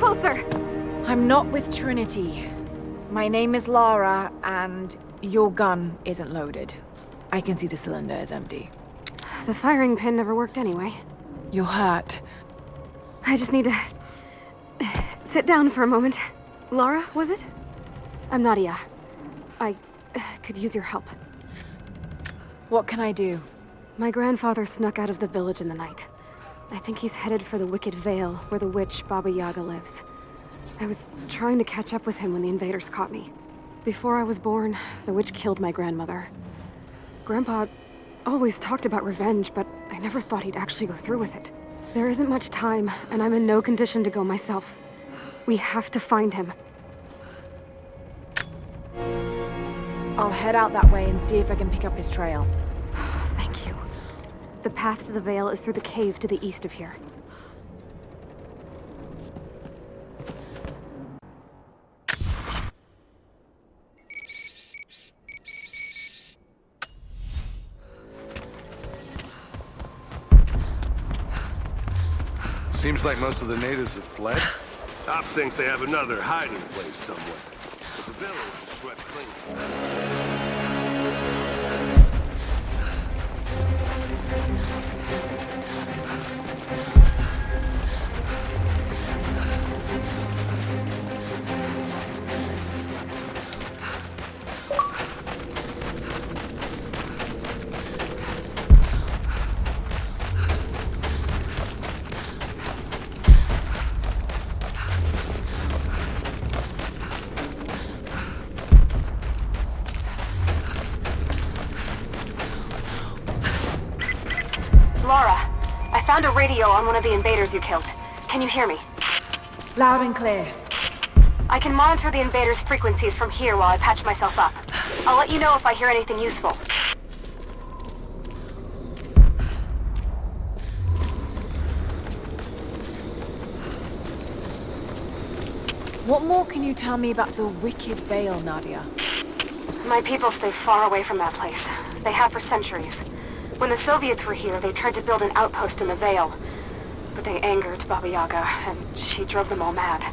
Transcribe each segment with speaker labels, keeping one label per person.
Speaker 1: closer!
Speaker 2: I'm not with Trinity. My name is Lara, and your gun isn't loaded. I can see the cylinder is empty.
Speaker 1: The firing pin never worked anyway.
Speaker 2: You're hurt.
Speaker 1: I just need to... sit down for a moment. Lara, was it? I'm Nadia. I could use your help.
Speaker 2: What can I do?
Speaker 1: My grandfather snuck out of the village in the night. I think he's headed for the Wicked Vale, where the witch Baba Yaga lives. I was trying to catch up with him when the invaders caught me. Before I was born, the witch killed my grandmother. Grandpa always talked about revenge, but I never thought he'd actually go through with it. There isn't much time, and I'm in no condition to go myself. We have to find him.
Speaker 2: I'll head out that way and see if I can pick up his trail.
Speaker 1: Thank you. The path to the Vale is through the cave to the east of here.
Speaker 3: Seems like most of the natives have fled.
Speaker 4: Ops thinks they have another hiding place somewhere. But the village is swept clean.
Speaker 1: Lara, I found a radio on one of the invaders you killed. Can you hear me?
Speaker 2: Loud and clear.
Speaker 1: I can monitor the invaders' frequencies from here while I patch myself up. I'll let you know if I hear anything useful.
Speaker 2: What more can you tell me about the Wicked Vale, Nadia?
Speaker 1: My people stay far away from that place. They have for centuries. When the Soviets were here, they tried to build an outpost in the Vale. But they angered Baba Yaga, and she drove them all mad.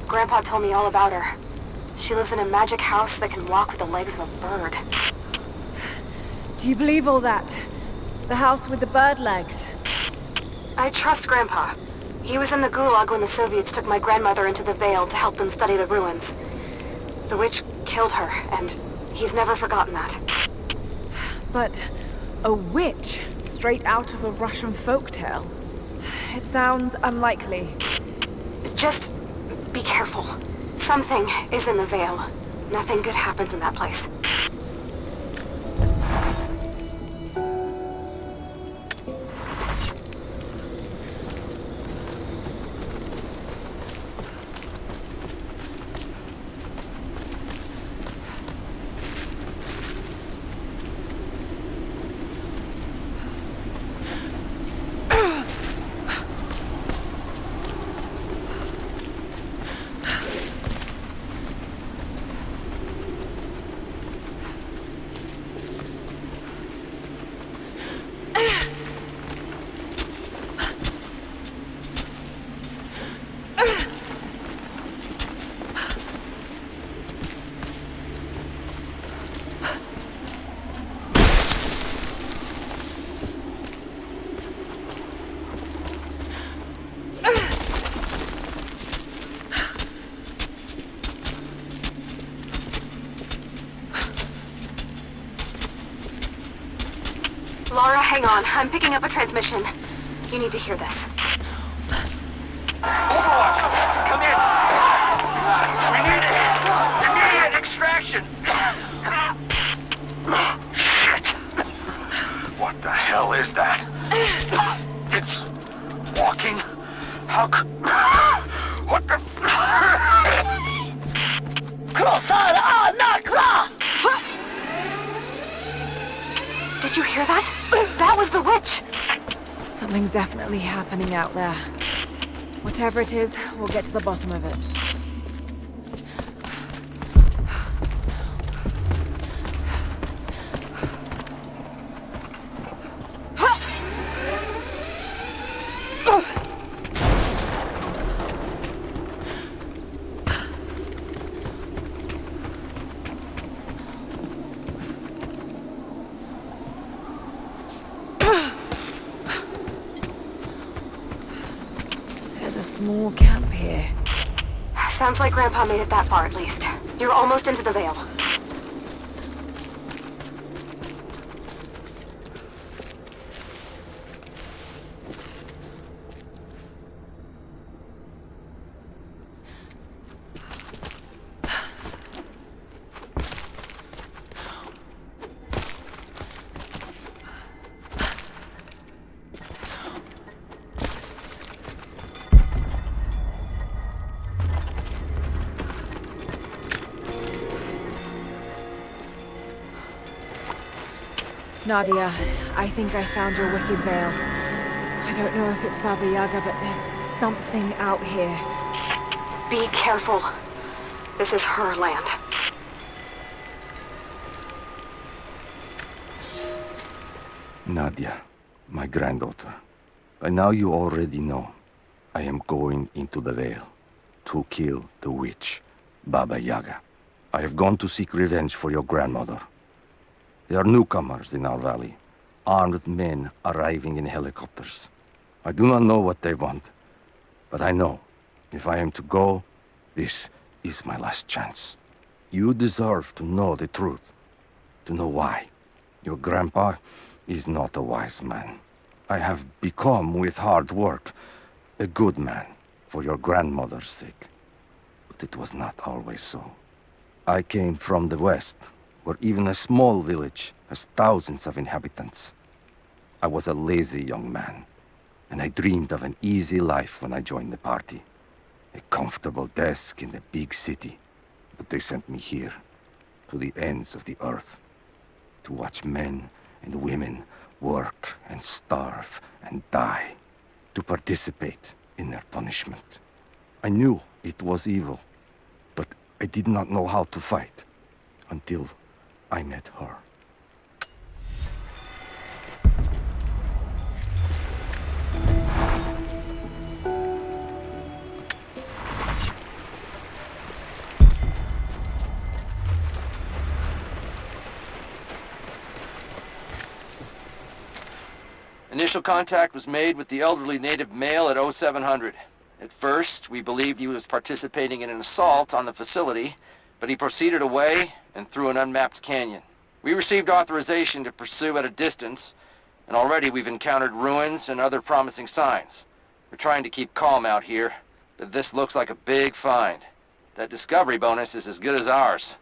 Speaker 1: Grandpa told me all about her. She lives in a magic house that can walk with the legs of a bird.
Speaker 2: Do you believe all that? The house with the bird legs?
Speaker 1: I trust Grandpa. He was in the Gulag when the Soviets took my grandmother into the Vale to help them study the ruins. The witch killed her, and he's never forgotten that.
Speaker 2: But a witch straight out of a Russian folktale? It sounds unlikely.
Speaker 1: Just be careful. Something is in the Vale. Nothing good happens in that place. Lara, hang on. I'm picking up a transmission. You need to hear this.
Speaker 5: Overwatch! Come in! We need immediate extraction! Shit! What the hell is that? It's walking? How what the...
Speaker 1: Did you hear that? That was the witch!
Speaker 2: Something's definitely happening out there. Whatever it is, we'll get to the bottom of it. small camp here.
Speaker 1: Sounds like Grandpa made it that far at least. You're almost into the Vale.
Speaker 2: Nadia, I think I found your wicked veil. I don't know if it's Baba Yaga, but there's something out here.
Speaker 1: Be careful. This is her land.
Speaker 6: Nadia, my granddaughter. By now you already know. I am going into the Vale to kill the witch, Baba Yaga. I have gone to seek revenge for your grandmother. There are newcomers in our valley, armed men arriving in helicopters. I do not know what they want, but I know if I am to go, this is my last chance. You deserve to know the truth, to know why. Your grandpa is not a wise man. I have become, with hard work, a good man for your grandmother's sake. But it was not always so. I came from the west, where even a small village has thousands of inhabitants. I was a lazy young man, and I dreamed of an easy life when I joined the party. A comfortable desk in a big city. But they sent me here, to the ends of the earth, to watch men and women work and starve and die, to participate in their punishment. I knew it was evil, but I did not know how to fight until I met her.
Speaker 7: Initial contact was made with the elderly native male at 0700. At first, we believed he was participating in an assault on the facility, but he proceeded away and through an unmapped canyon. We received authorization to pursue at a distance, and already we've encountered ruins and other promising signs. We're trying to keep calm out here, but this looks like a big find. That discovery bonus is as good as ours.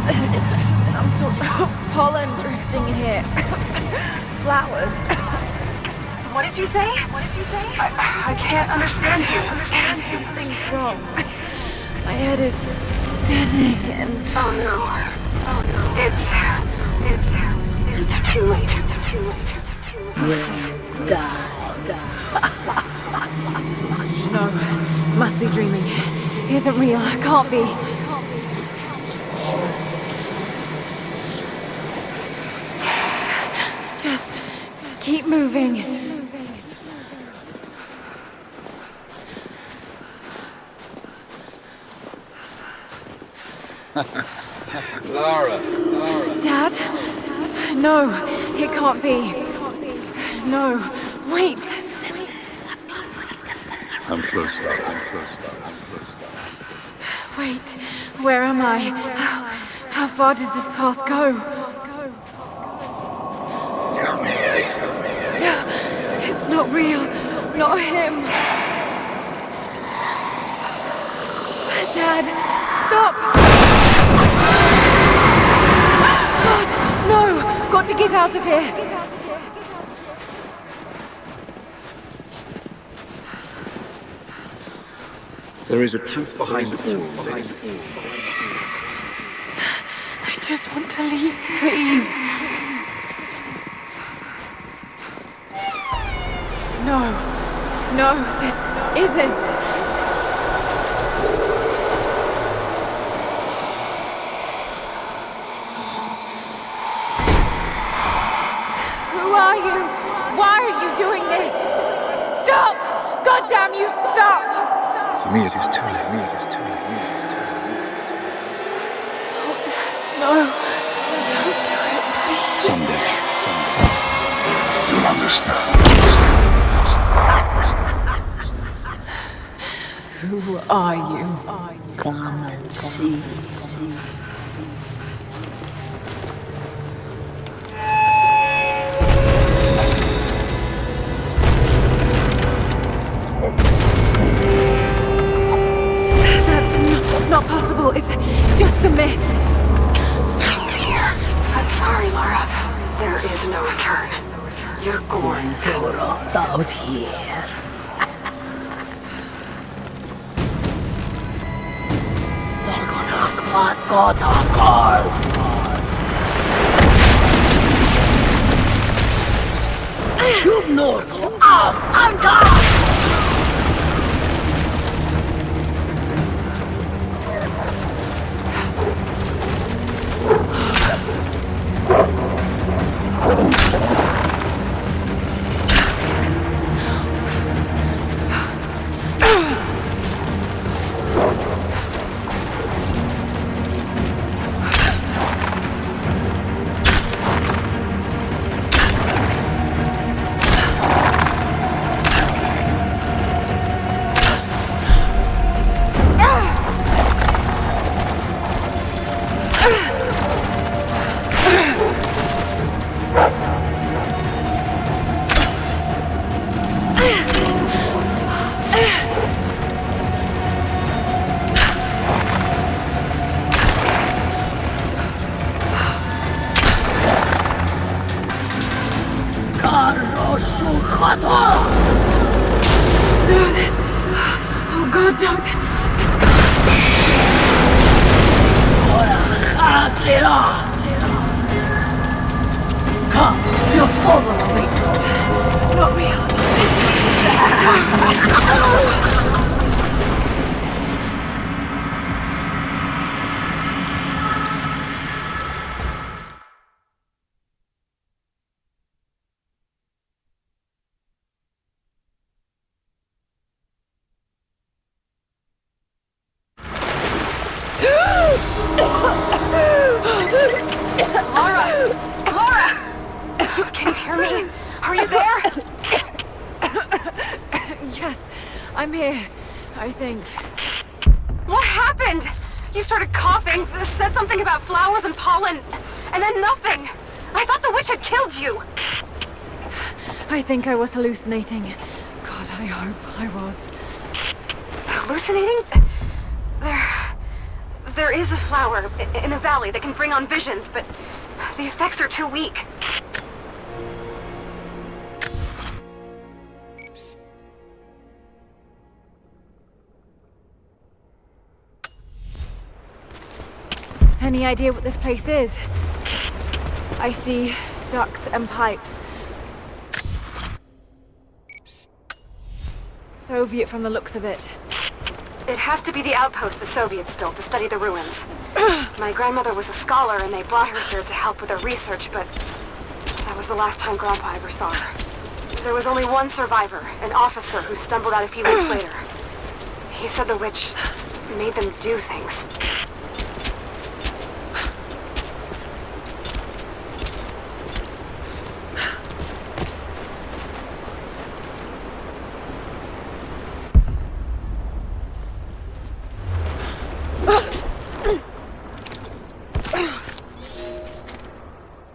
Speaker 2: There's some sort of pollen drifting here. Flowers.
Speaker 1: What did you say? I can't understand you.
Speaker 2: Something's wrong. My head is spinning and...
Speaker 1: Oh no. It's too late.
Speaker 2: No, must be dreaming. He isn't real. Can't be. Just keep moving.
Speaker 3: Lara.
Speaker 2: Dad? No, it can't be. No, wait.
Speaker 3: I'm close now.
Speaker 2: Wait, where am I? How far does this path go? It's not real. Not him. Dad, stop! God, no! Got to get out of here!
Speaker 8: There is a truth behind all this.
Speaker 2: I just want to leave, please. No, this isn't. Who are you? Why are you doing this? Stop!
Speaker 8: For me, it is too late. Me, it is too late. Me, it is too late.
Speaker 2: Oh, Dad, no. Don't do it, please.
Speaker 8: Someday.
Speaker 5: You'll understand.
Speaker 2: Who are you?
Speaker 9: Come and see.
Speaker 2: That's not possible. It's just a myth.
Speaker 1: He's here. I'm sorry, Lara. There is no return. You're going
Speaker 9: to rot out here. Shub Norko af Anta!
Speaker 2: Oh God, don't. This
Speaker 9: Come, your father awaits.
Speaker 2: not real.
Speaker 1: Can you hear me? Are you there?
Speaker 2: Yes, I'm here, I think.
Speaker 1: What happened? You started coughing, said something about flowers and pollen, and then nothing. I thought the witch had killed you.
Speaker 2: I think I was hallucinating. God, I hope I was.
Speaker 1: Hallucinating? There is a flower in a valley that can bring on visions, but the effects are too weak.
Speaker 2: Any idea what this place is? I see ducts and pipes. Soviet from the looks of it.
Speaker 1: It has to be the outpost the Soviets built to study the ruins. My grandmother was a scholar and they brought her here to help with her research, but that was the last time Grandpa ever saw her. There was only one survivor, an officer who stumbled out a few weeks later. He said the witch made them do things.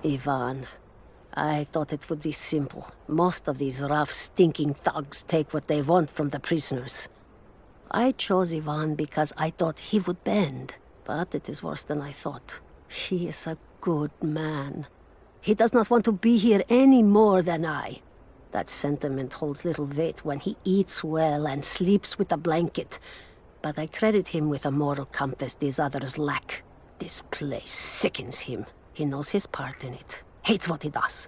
Speaker 9: Ivan, I thought it would be simple. Most of these rough, stinking thugs take what they want from the prisoners. I chose Ivan because I thought he would bend. But it is worse than I thought. He is a good man. He does not want to be here any more than I. That sentiment holds little weight when he eats well and sleeps with a blanket. But I credit him with a moral compass these others lack. This place sickens him. He knows his part in it. Hates what he does.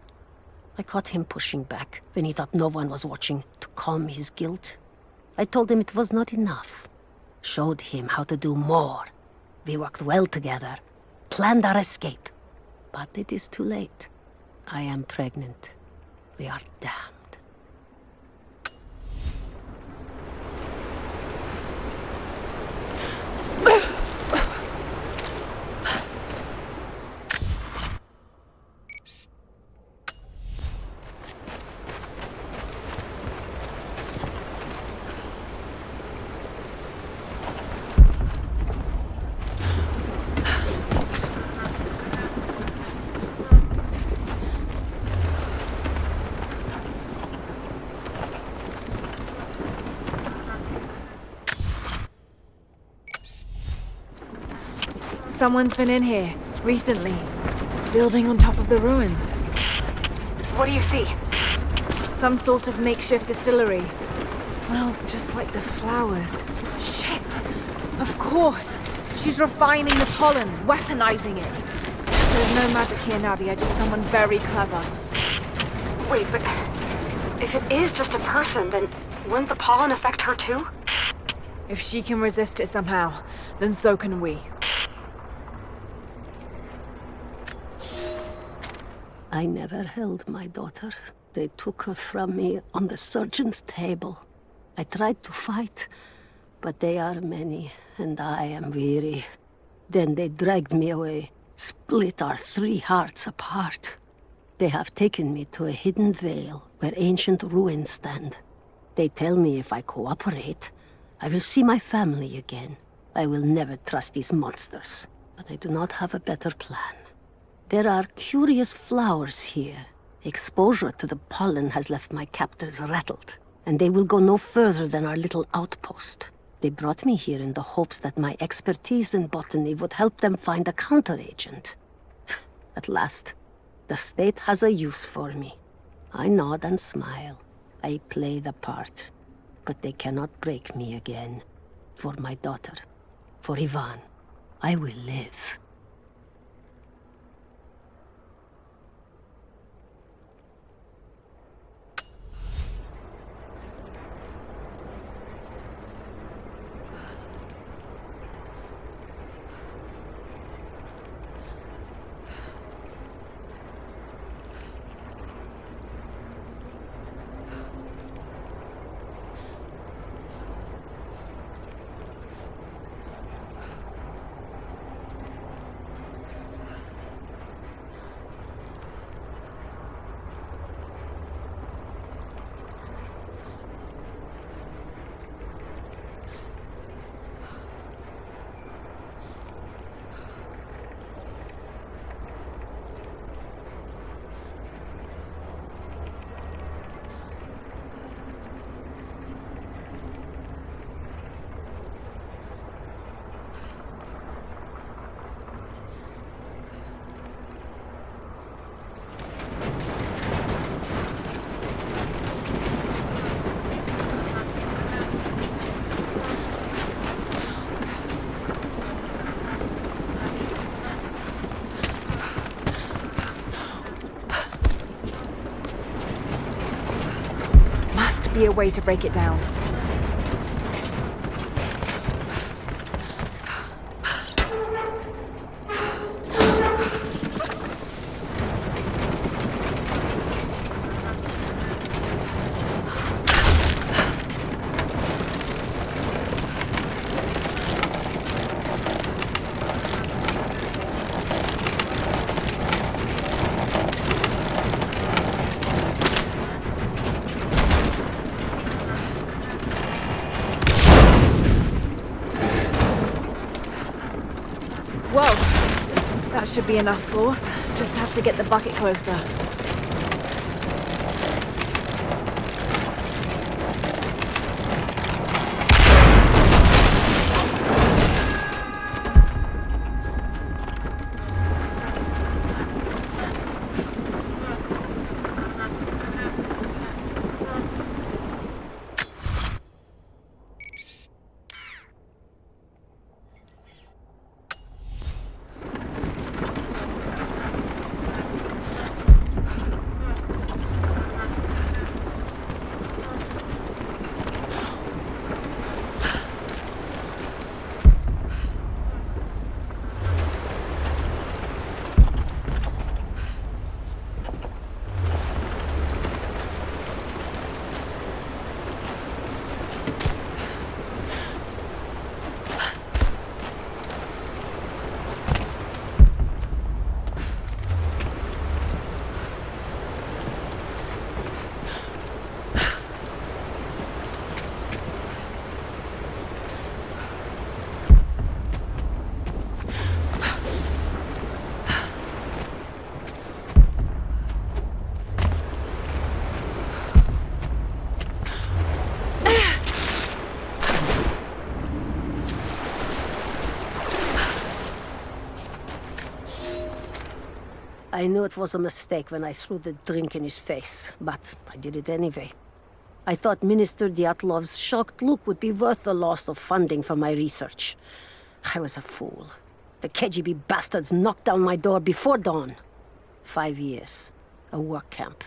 Speaker 9: I caught him pushing back when he thought no one was watching to calm his guilt. I told him it was not enough. Showed him how to do more. We worked well together. Planned our escape. But it is too late. I am pregnant. We are damned.
Speaker 2: Someone's been in here, recently. Building on top of the ruins.
Speaker 1: What do you see?
Speaker 2: Some sort of makeshift distillery. Smells just like the flowers. Shit! Of course! She's refining the pollen, weaponizing it. There's no magic here, Nadia, just someone very clever.
Speaker 1: Wait, but if it is just a person, then wouldn't the pollen affect her too?
Speaker 2: If she can resist it somehow, then so can we.
Speaker 9: I never held my daughter. They took her from me on the surgeon's table. I tried to fight, but they are many, and I am weary. Then they dragged me away, split our 3 hearts apart. They have taken me to a hidden vale where ancient ruins stand. They tell me if I cooperate, I will see my family again. I will never trust these monsters, but I do not have a better plan. There are curious flowers here. Exposure to the pollen has left my captors rattled, and they will go no further than our little outpost. They brought me here in the hopes that my expertise in botany would help them find a counteragent. At last, the state has a use for me. I nod and smile. I play the part. But they cannot break me again. For my daughter, for Ivan, I will live.
Speaker 2: Be a way to break it down. Whoa! That should be enough force. Just have to get the bucket closer.
Speaker 9: I knew it was a mistake when I threw the drink in his face, but I did it anyway. I thought Minister Dyatlov's shocked look would be worth the loss of funding for my research. I was a fool. The KGB bastards knocked down my door before dawn. 5 years. A work camp.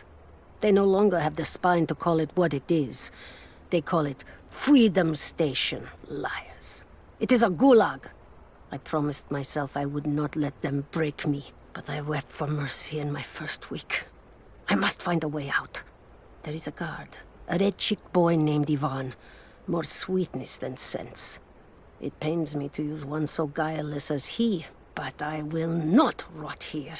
Speaker 9: They no longer have the spine to call it what it is. They call it Freedom Station. Liars. It is a gulag. I promised myself I would not let them break me, but I wept for mercy in my first week. I must find a way out. There is a guard. A red-cheeked boy named Ivan. More sweetness than sense. It pains me to use one so guileless as he, but I will not rot here.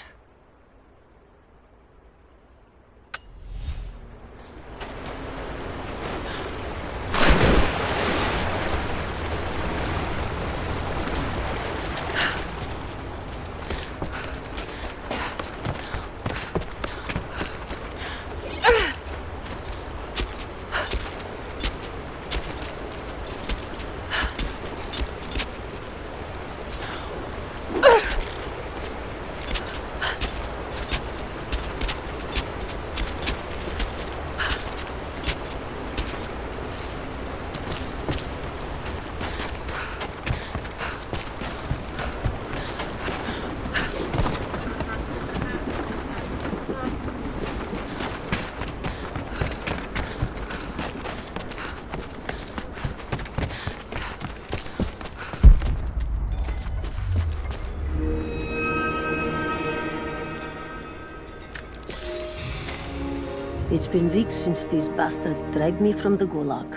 Speaker 9: It's been weeks since these bastards dragged me from the gulag,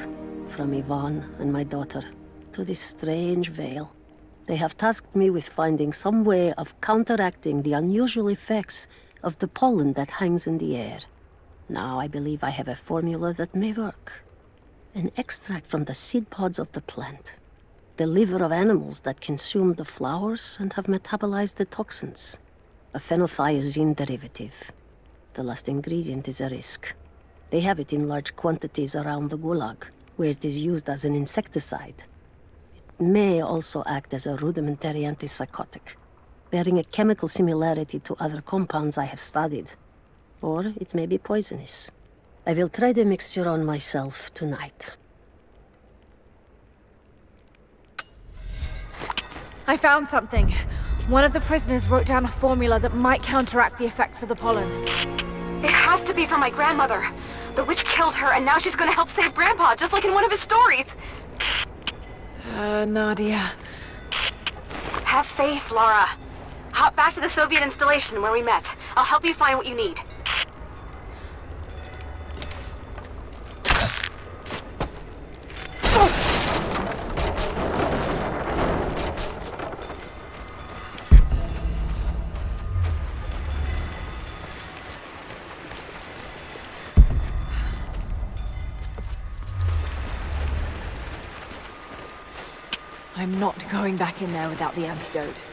Speaker 9: from Ivan and my daughter, to this strange veil. They have tasked me with finding some way of counteracting the unusual effects of the pollen that hangs in the air. Now I believe I have a formula that may work. An extract from the seed pods of the plant. The liver of animals that consume the flowers and have metabolized the toxins. A phenothiazine derivative. The last ingredient is a risk. They have it in large quantities around the gulag, where it is used as an insecticide. It may also act as a rudimentary antipsychotic, bearing a chemical similarity to other compounds I have studied. Or it may be poisonous. I will try the mixture on myself tonight.
Speaker 2: I found something. One of the prisoners wrote down a formula that might counteract the effects of the pollen.
Speaker 1: It has to be for my grandmother. The witch killed her, and now she's gonna help save Grandpa, just like in one of his stories.
Speaker 2: Nadia.
Speaker 1: Have faith, Laura. Hop back to the Soviet installation where we met. I'll help you find what you need.
Speaker 2: I'm not going back in there without the antidote.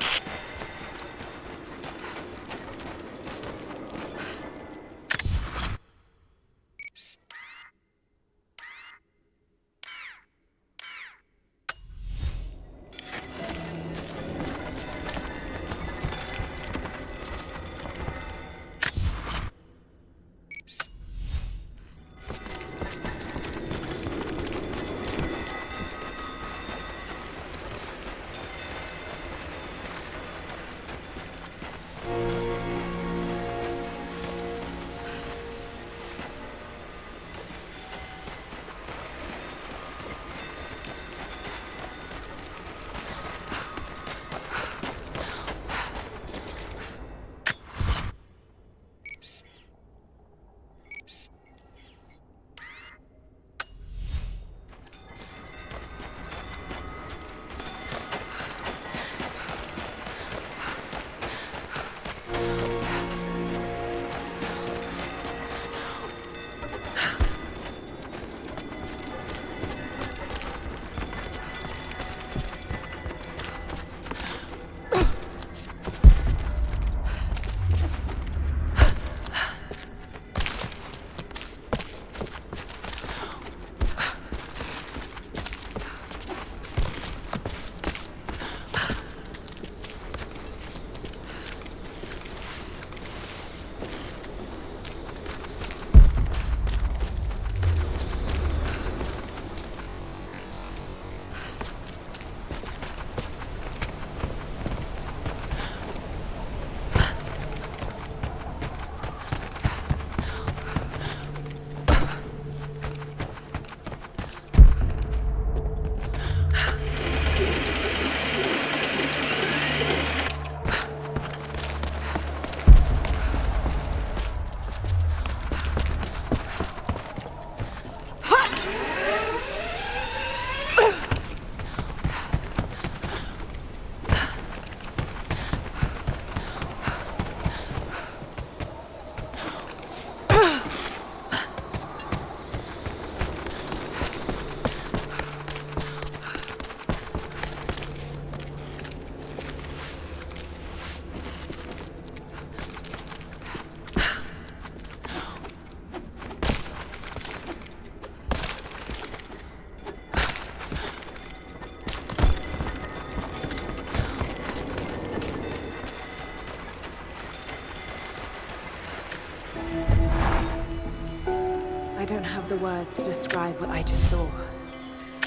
Speaker 2: have the words to describe what I just saw.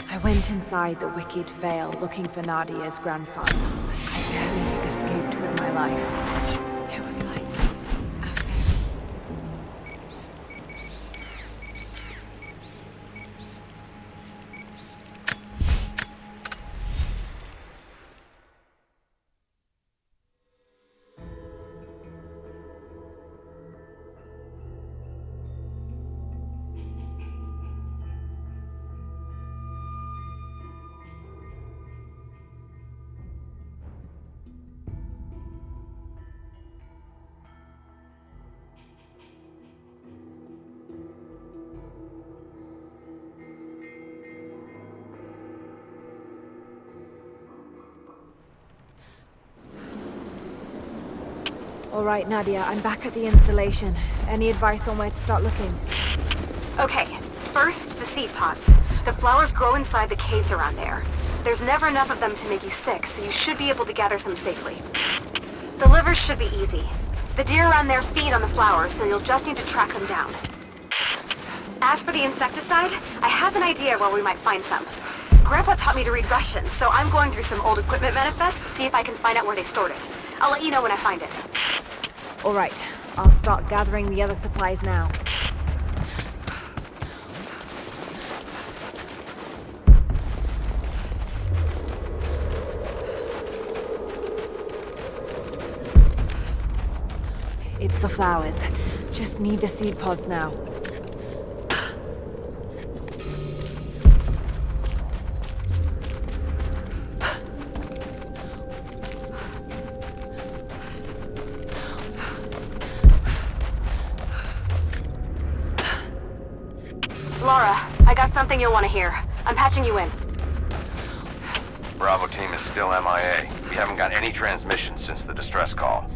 Speaker 2: I went inside the wicked Vale looking for Nadia's grandfather. I barely escaped with my life. It was like a fairy. All right, Nadia, I'm back at the installation. Any advice on where to start looking?
Speaker 1: Okay, first, the seed pods. The flowers grow inside the caves around there. There's never enough of them to make you sick, so you should be able to gather some safely. The livers should be easy. The deer around there feed on the flowers, so you'll just need to track them down. As for the insecticide, I have an idea where we might find some. Grandpa taught me to read Russian, so I'm going through some old equipment manifests to see if I can find out where they stored it. I'll let you know when I find it.
Speaker 2: All right, I'll start gathering the other supplies now. It's the flowers. Just need the seed pods now.
Speaker 1: Laura, I got something you'll want to hear. I'm patching you in.
Speaker 7: Bravo team is still MIA. We haven't got any transmissions since the distress call.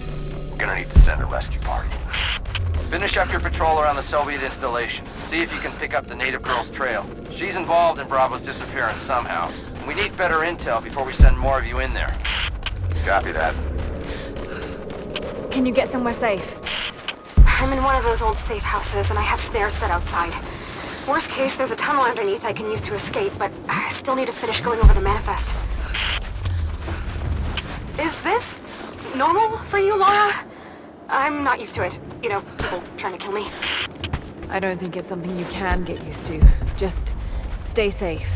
Speaker 7: We're gonna need to send a rescue party. Finish up your patrol around the Soviet installation. See if you can pick up the native girl's trail. She's involved in Bravo's disappearance somehow. We need better intel before we send more of you in there. Copy that.
Speaker 2: Can you get somewhere safe?
Speaker 1: I'm in one of those old safe houses, and I have snares set outside. Worst case, there's a tunnel underneath I can use to escape, but I still need to finish going over the manifest. Is this normal for you, Laura? I'm not used to it. You know, people trying to kill me.
Speaker 2: I don't think it's something you can get used to. Just stay safe.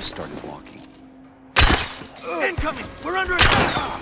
Speaker 8: just started walking.
Speaker 4: Incoming! We're under attack!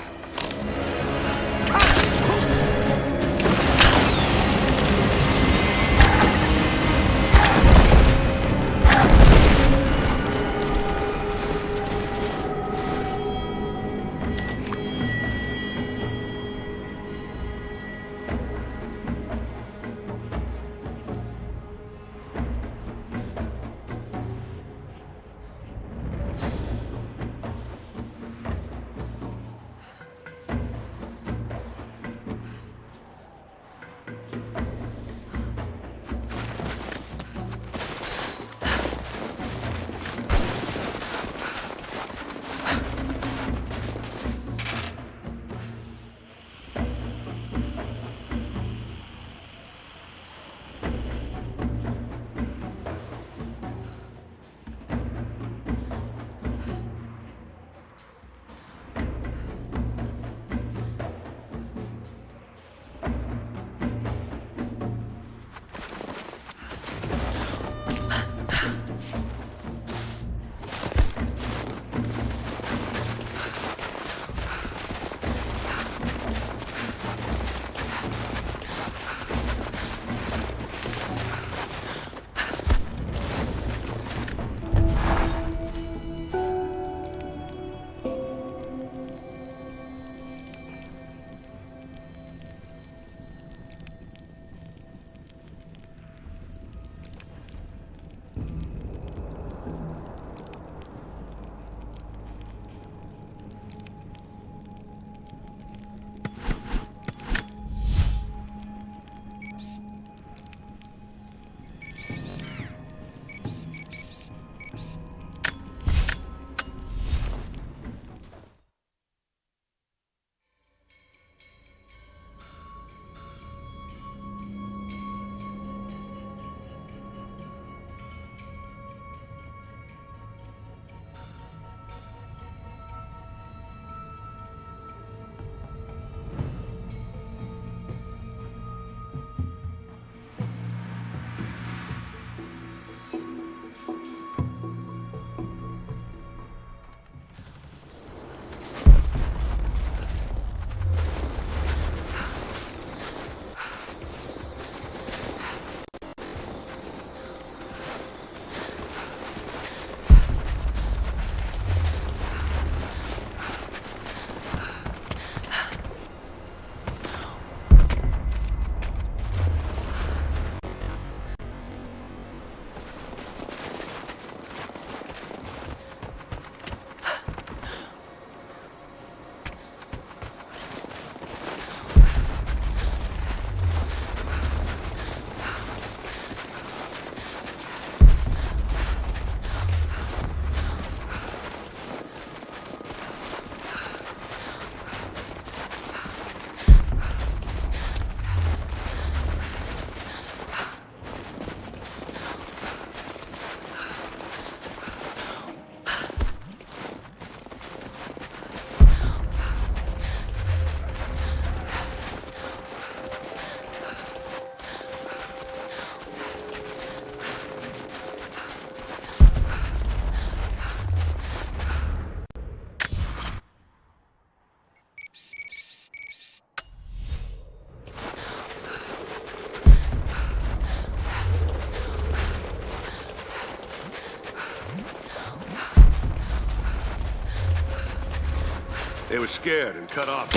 Speaker 4: They were scared and cut off.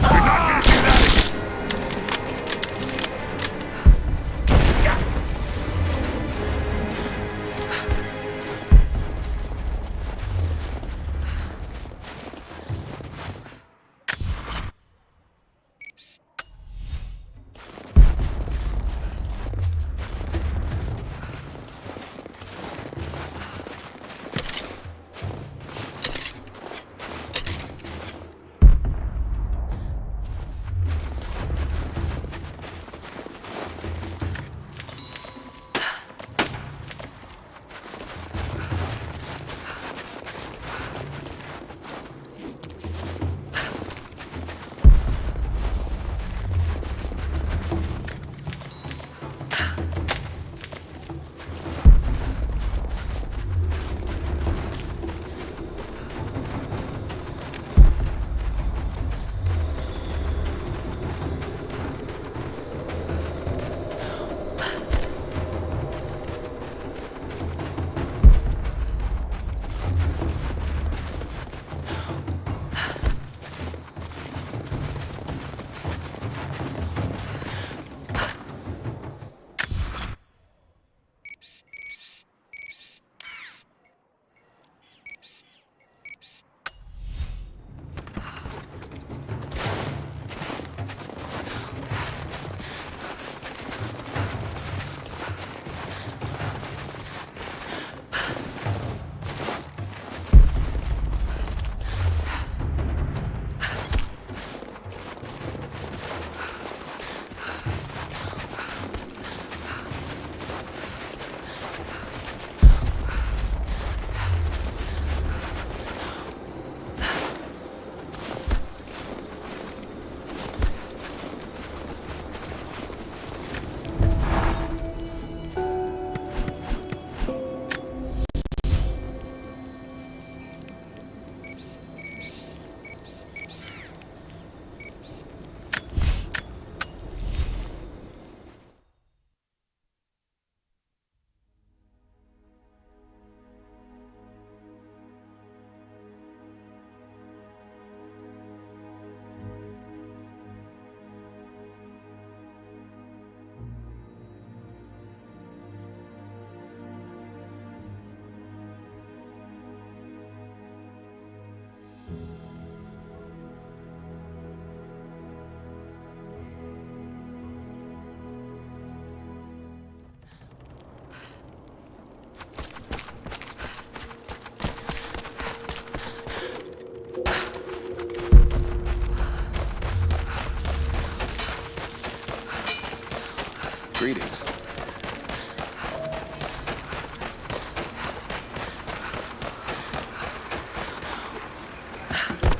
Speaker 4: You're not gonna do that again!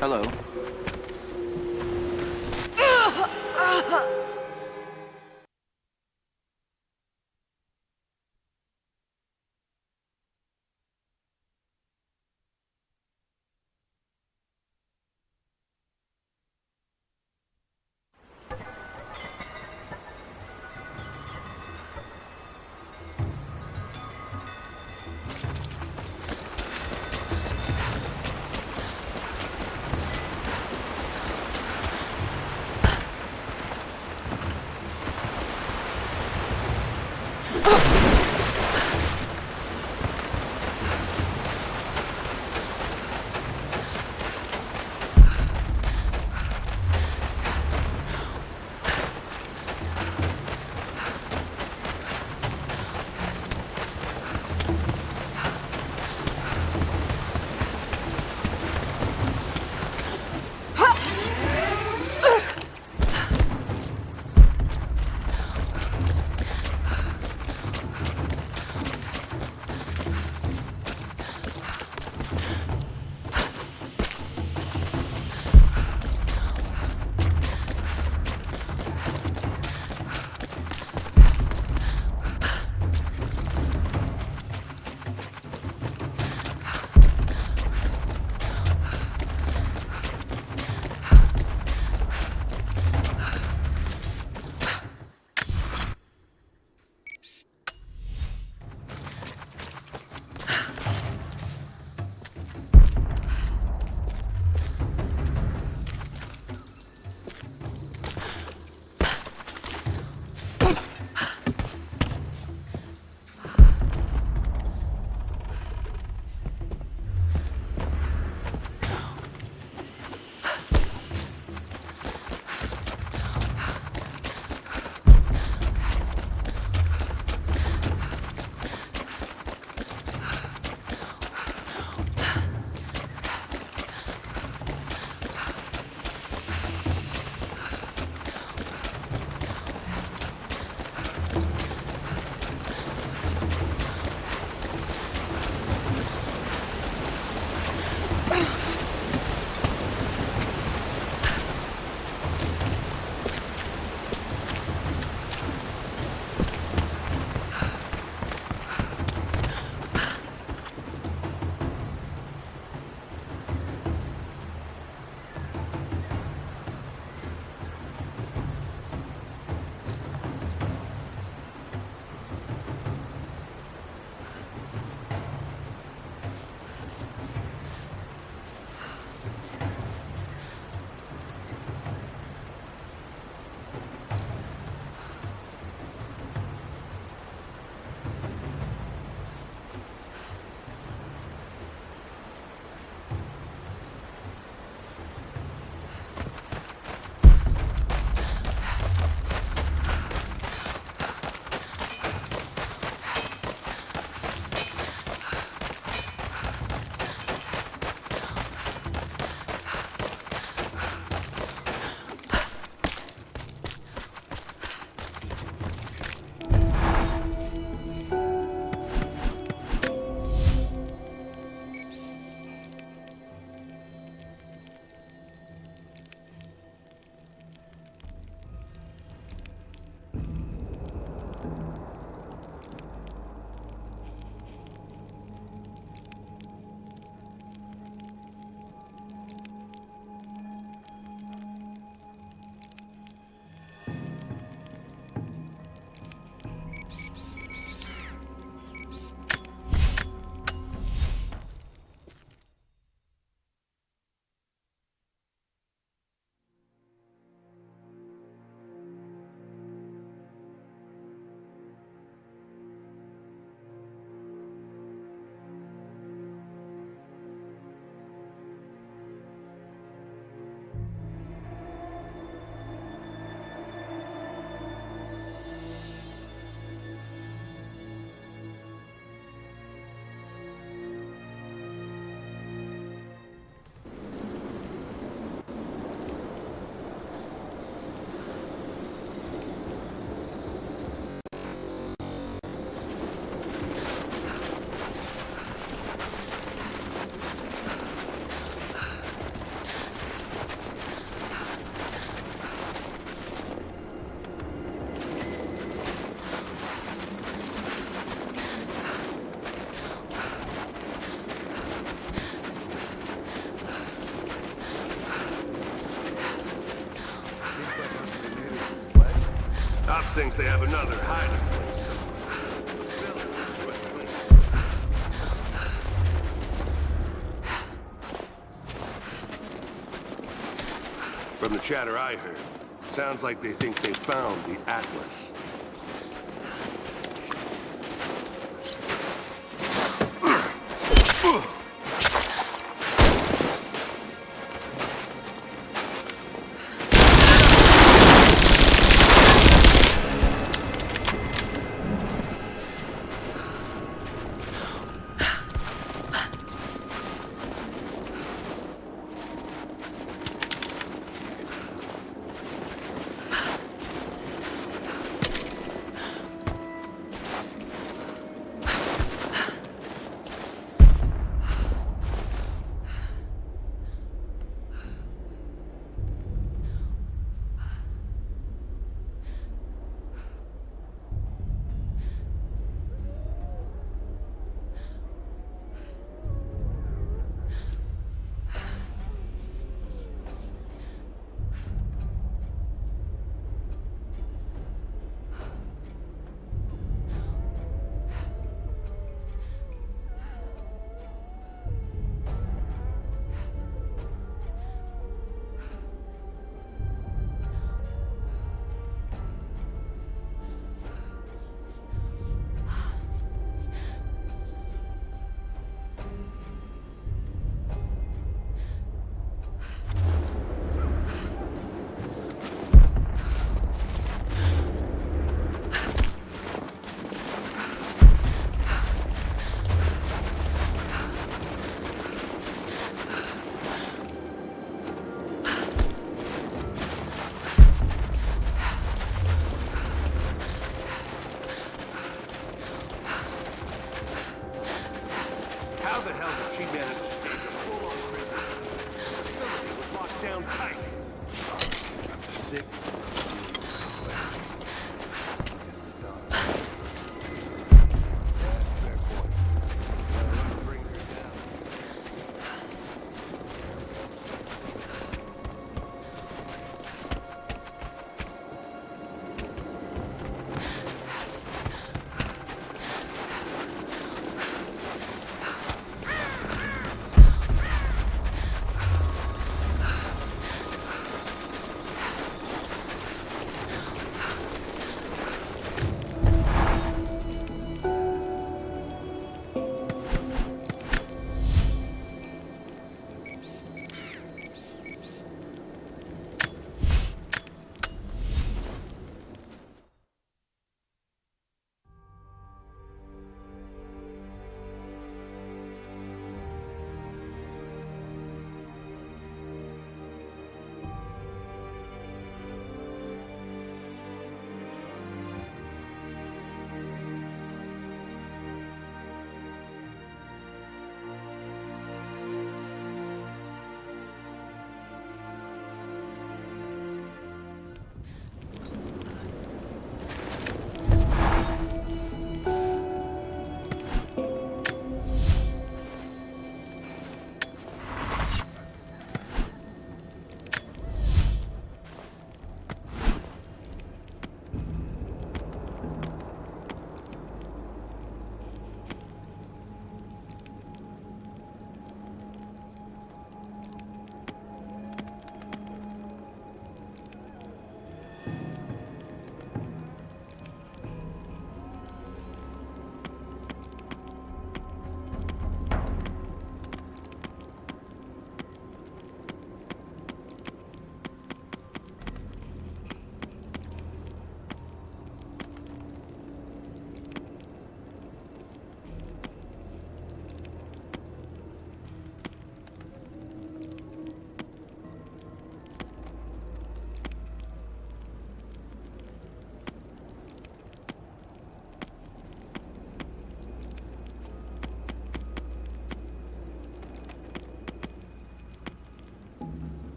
Speaker 10: Hello.
Speaker 4: thinks they have another hiding place somewhere. The village is swept clean. From the chatter I heard, sounds like they think they found the Atlas.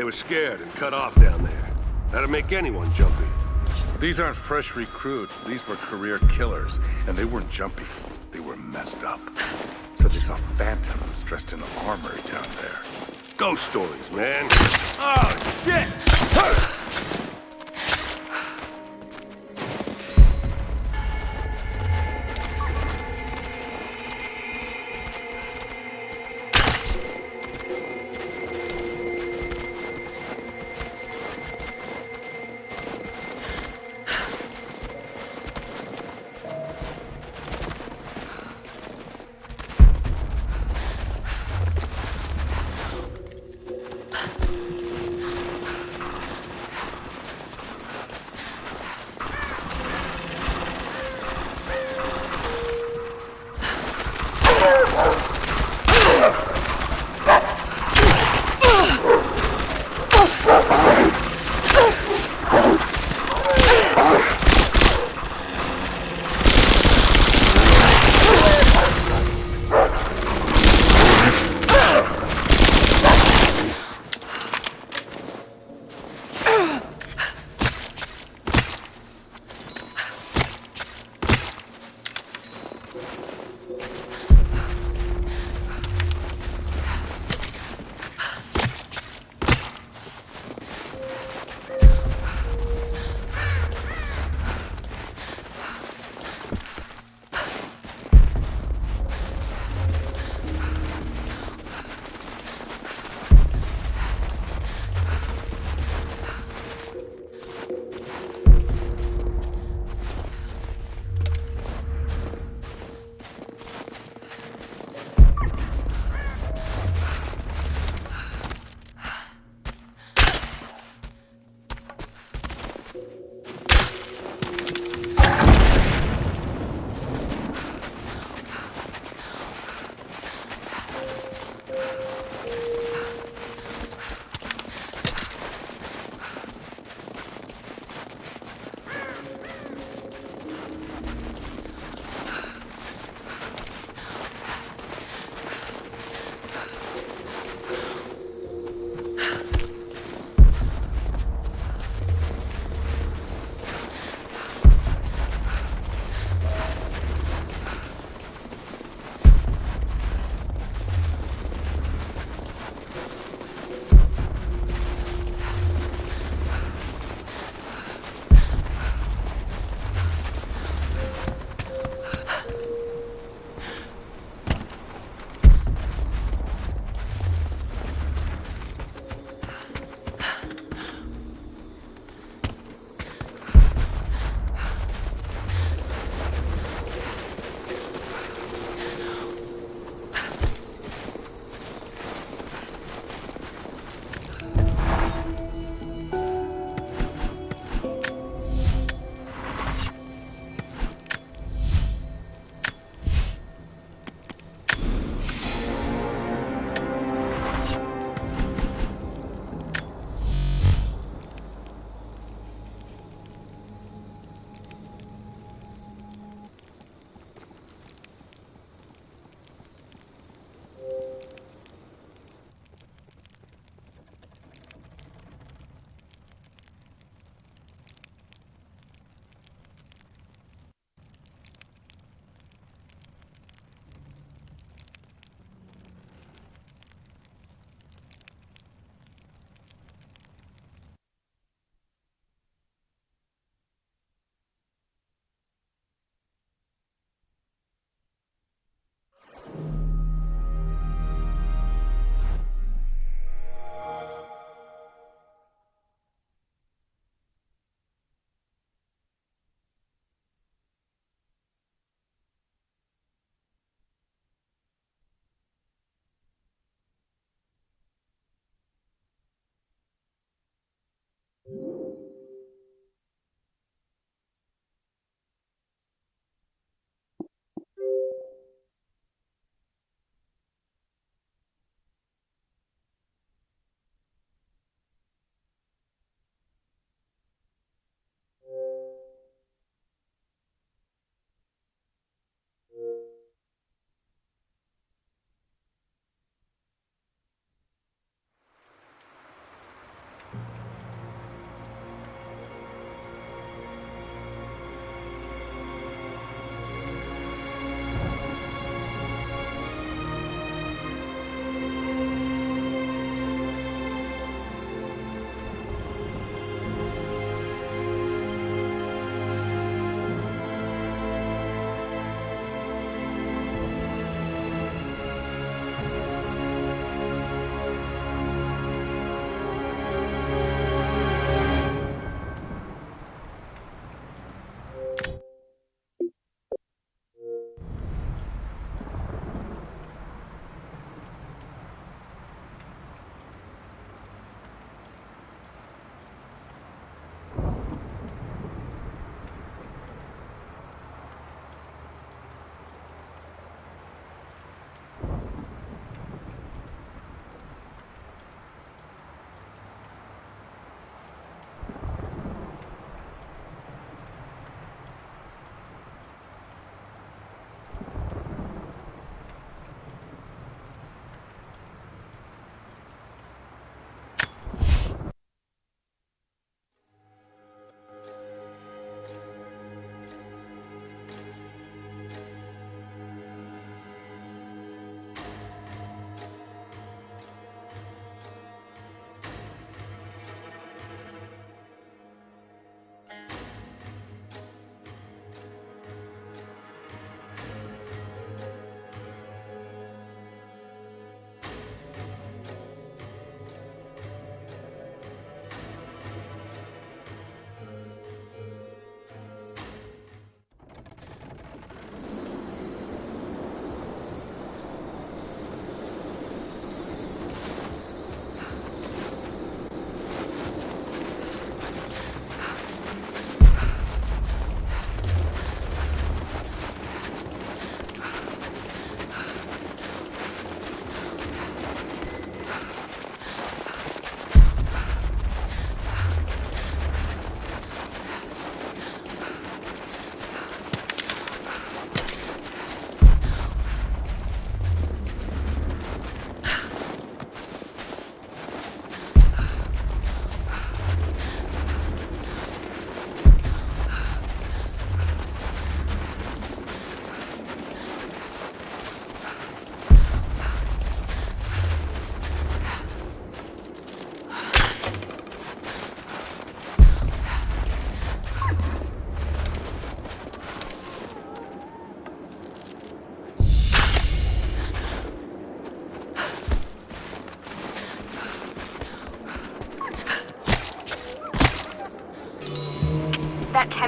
Speaker 4: They were scared and cut off down there. That'd make anyone jumpy.
Speaker 3: These aren't fresh recruits. These were career killers. And they weren't jumpy. They were messed up. So they saw phantoms dressed in armor down there.
Speaker 4: Ghost stories, man. Oh, shit!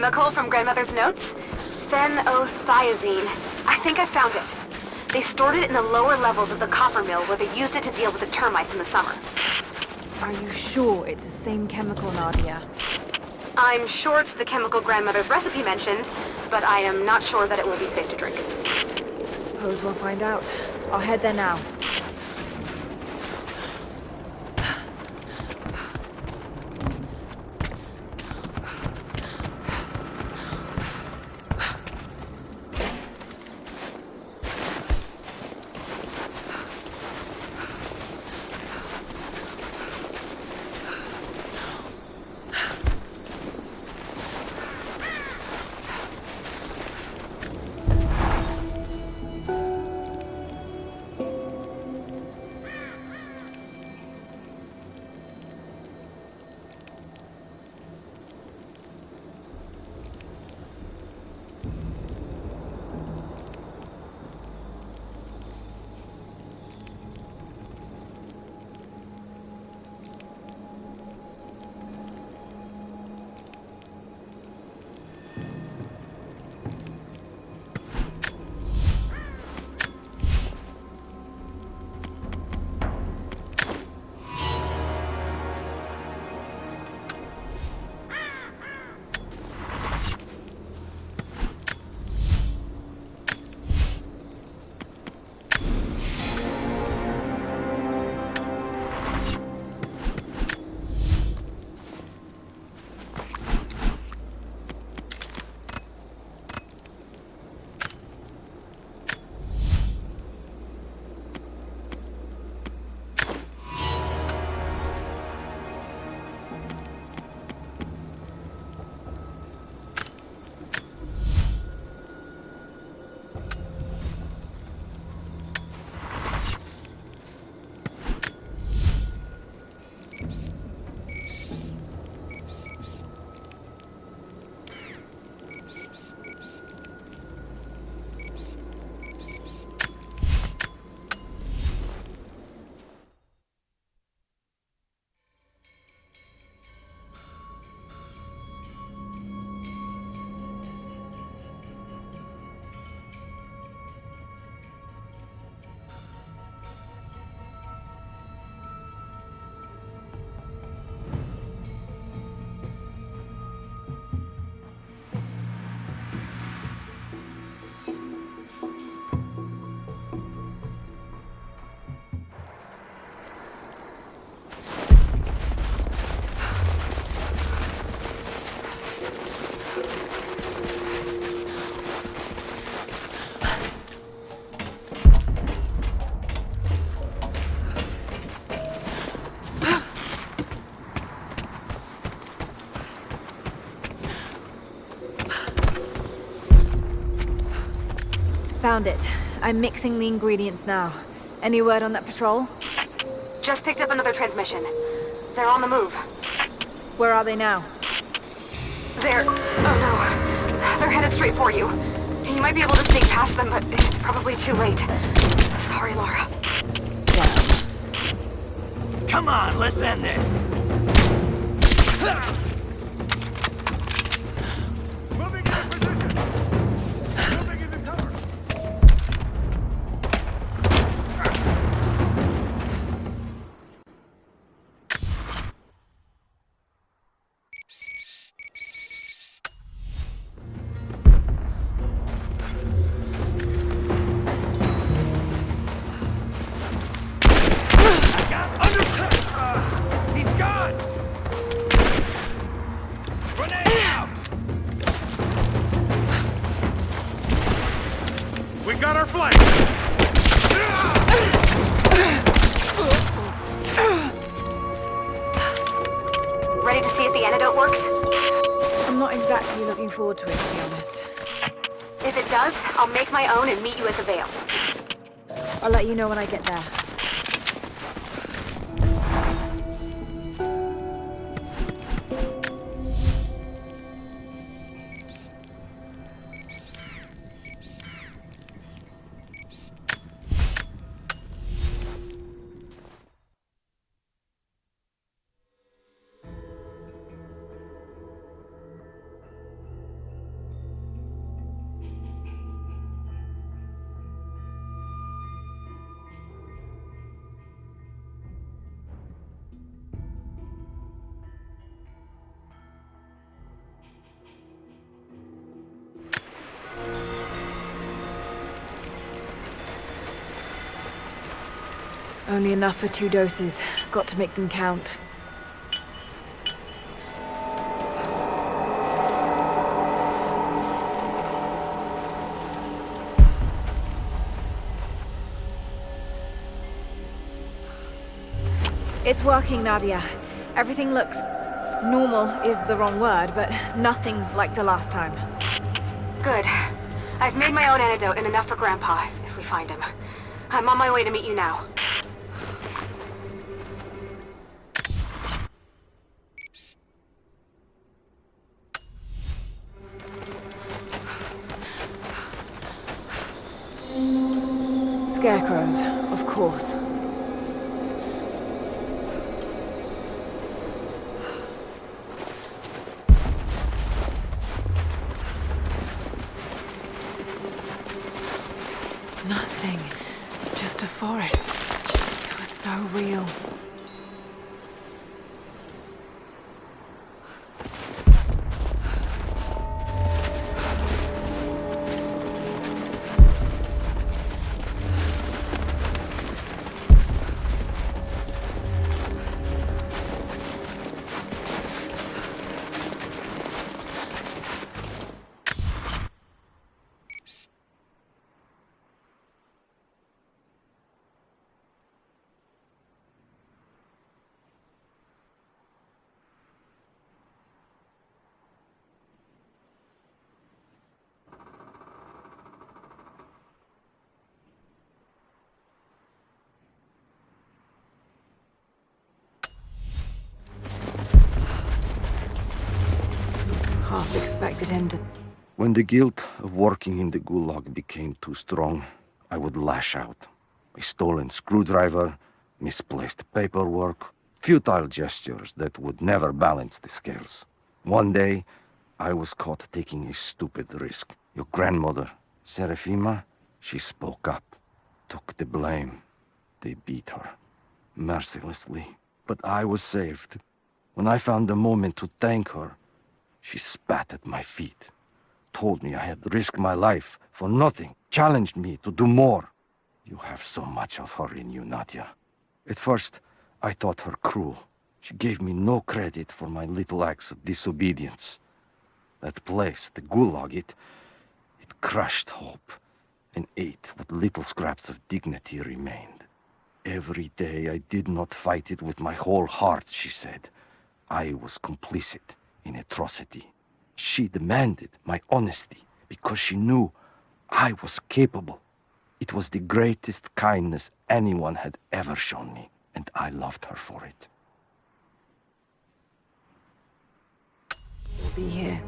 Speaker 1: chemical from Grandmother's notes? Phenothiazine. I think I found it. They stored it in the lower levels of the copper mill where they used it to deal with the termites in the summer.
Speaker 2: Are you sure it's the same chemical, Nadia?
Speaker 1: I'm sure it's the chemical Grandmother's recipe mentioned, but I am not sure that it will be safe to drink.
Speaker 2: Suppose we'll find out. I'll head there now. Found it. I'm mixing the ingredients now. Any word on that patrol?
Speaker 1: Just picked up another transmission. They're on the move.
Speaker 2: Where are they now?
Speaker 1: They're... oh no. They're headed straight for you. You might be able to sneak past them, but it's probably too late. Sorry, Laura.
Speaker 5: Come on, let's end this!
Speaker 3: Moving into position! Moving into cover!
Speaker 5: He's gone! Grenade out!
Speaker 3: We got our flank!
Speaker 1: Ready to see if the antidote works?
Speaker 2: I'm not exactly looking forward to it, to be honest.
Speaker 1: If it does, I'll make my own and meet you at the Vale.
Speaker 2: I'll let you know when I get there. Only enough for 2 doses. Got to make them count. It's working, Nadia. Everything looks... normal is the wrong word, but nothing like the last time.
Speaker 1: Good. I've made my own antidote and enough for Grandpa, if we find him. I'm on my way to meet you now.
Speaker 2: Scarecrows, of course. Nothing. Just a forest. It was so real. Half expected him to...
Speaker 6: When the guilt of working in the gulag became too strong, I would lash out. A stolen screwdriver, misplaced paperwork, futile gestures that would never balance the scales. One day, I was caught taking a stupid risk. Your grandmother, Serafima, she spoke up, took the blame. They beat her, mercilessly. But I was saved. When I found the moment to thank her, she spat at my feet, told me I had risked my life for nothing, challenged me to do more. You have so much of her in you, Nadia. At first, I thought her cruel. She gave me no credit for my little acts of disobedience. That place, the gulag, it crushed hope and ate what little scraps of dignity remained. Every day I did not fight it with my whole heart, she said. I was complicit in atrocity. She demanded my honesty because she knew I was capable. It was the greatest kindness anyone had ever shown me, and I loved her for it.
Speaker 2: We'll be here.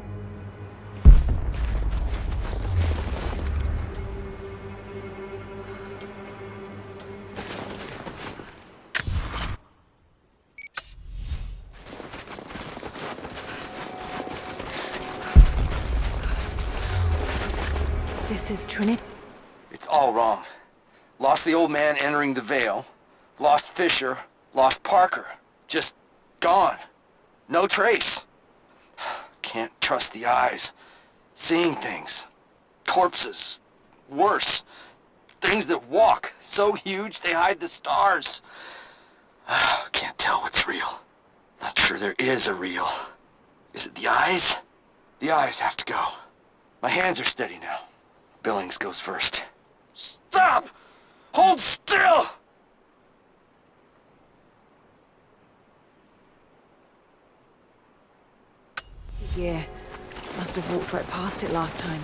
Speaker 2: This is Trinity.
Speaker 7: It's all wrong. Lost the old man entering the Vale. Lost Fisher. Lost Parker. Just gone. No trace. Can't trust the eyes. Seeing things. Corpses. Worse. Things that walk. So huge they hide the stars. Can't tell what's real. Not sure there is a real. Is it the eyes? The eyes have to go. My hands are steady now. Billings goes first. Stop! Hold still!
Speaker 2: Yeah, must have walked right past it last time.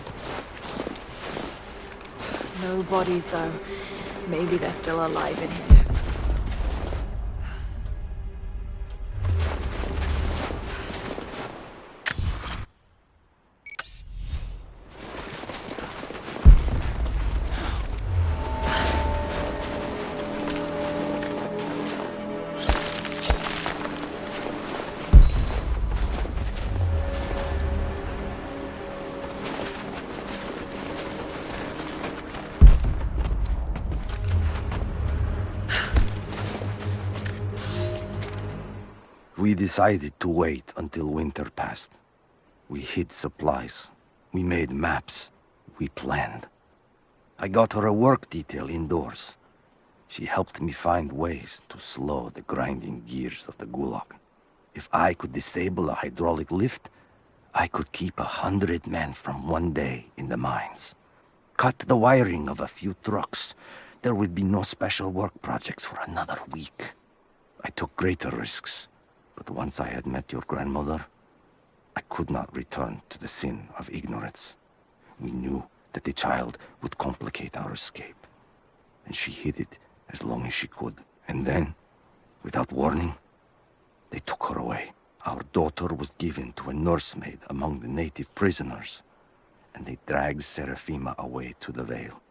Speaker 2: No bodies, though. Maybe they're still alive in here.
Speaker 6: We decided to wait until winter passed. We hid supplies. We made maps. We planned. I got her a work detail indoors. She helped me find ways to slow the grinding gears of the Gulag. If I could disable a hydraulic lift, I could keep 100 men from one day in the mines. Cut the wiring of a few trucks. There would be no special work projects for another week. I took greater risks, but once I had met your grandmother, I could not return to the sin of ignorance. We knew that the child would complicate our escape, and she hid it as long as she could. And then, without warning, they took her away. Our daughter was given to a nursemaid among the native prisoners, and they dragged Seraphima away to the Vale.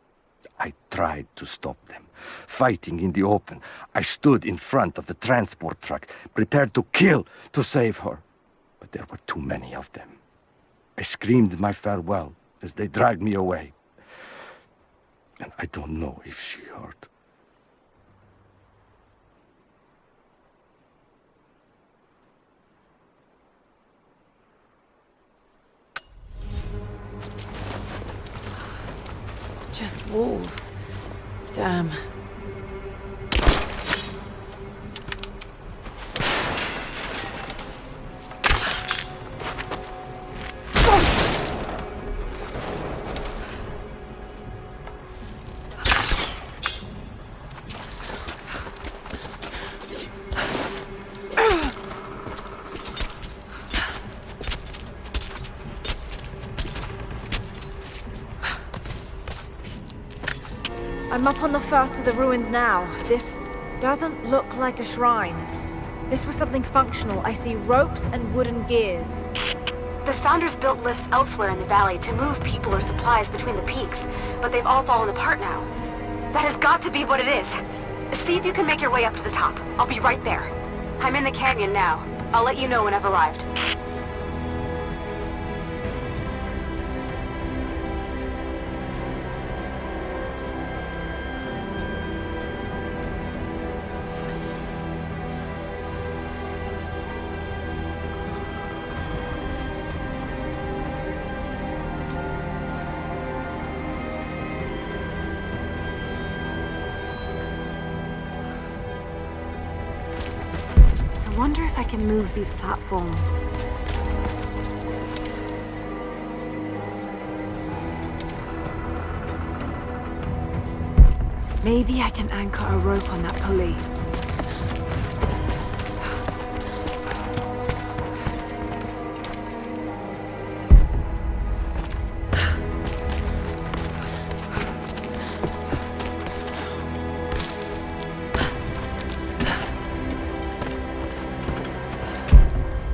Speaker 6: I tried to stop them, fighting in the open. I stood in front of the transport truck, prepared to kill to save her. But there were too many of them. I screamed my farewell as they dragged me away. And I don't know if she heard.
Speaker 2: Just wolves. Damn. I'm up on the first of the ruins now. This doesn't look like a shrine. This was something functional. I see ropes and wooden gears.
Speaker 1: The Founders built lifts elsewhere in the valley to move people or supplies between the peaks, but they've all fallen apart now. That has got to be what it is. See if you can make your way up to the top. I'll be right there. I'm in the canyon now. I'll let you know when I've arrived. I wonder if I can move these platforms. Maybe I can anchor a rope on that pulley.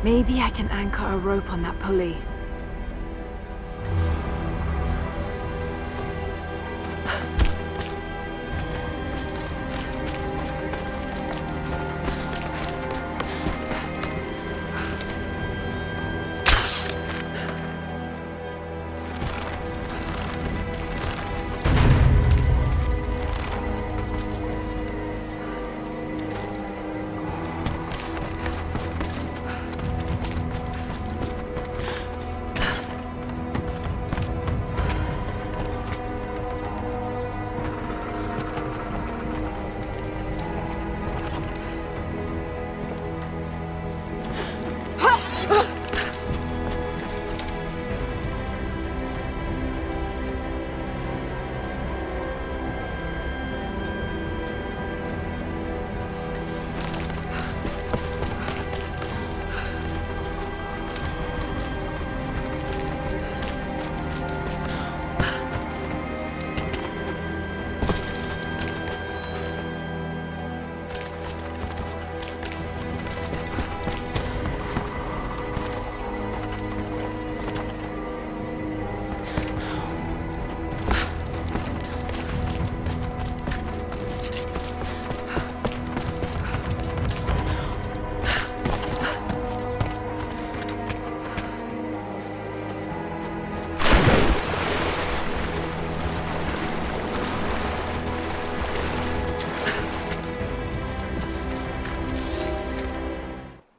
Speaker 1: Maybe I can anchor a rope on that pulley.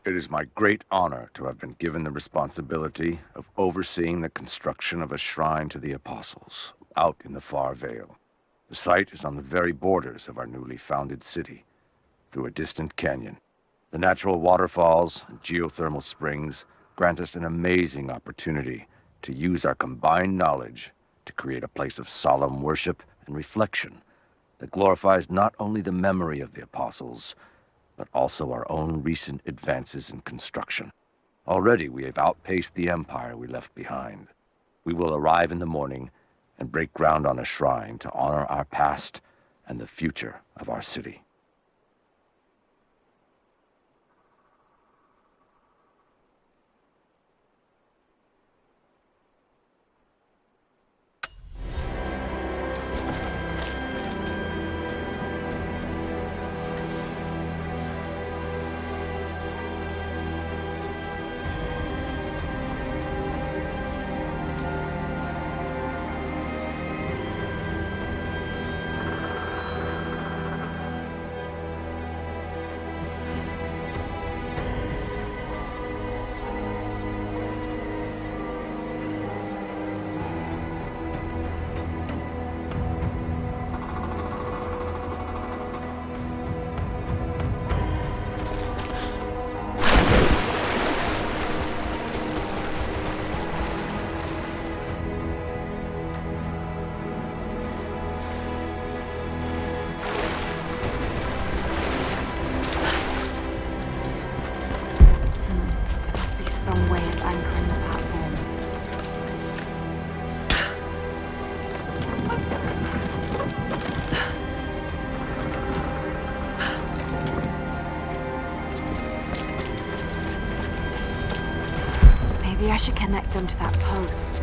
Speaker 6: It is my great honor to have been given the responsibility of overseeing the construction of a shrine to the Apostles out in the far Vale. The site is on the very borders of our newly founded city, through a distant canyon. The natural waterfalls and geothermal springs grant us an amazing opportunity to use our combined knowledge to create a place of solemn worship and reflection that glorifies not only the memory of the apostles, but also our own recent advances in construction. Already we have outpaced the empire we left behind. We will arrive in the morning and break ground on a shrine to honor our past and the future of our city.
Speaker 1: Some way of anchoring the platforms. Maybe I should connect them to that post.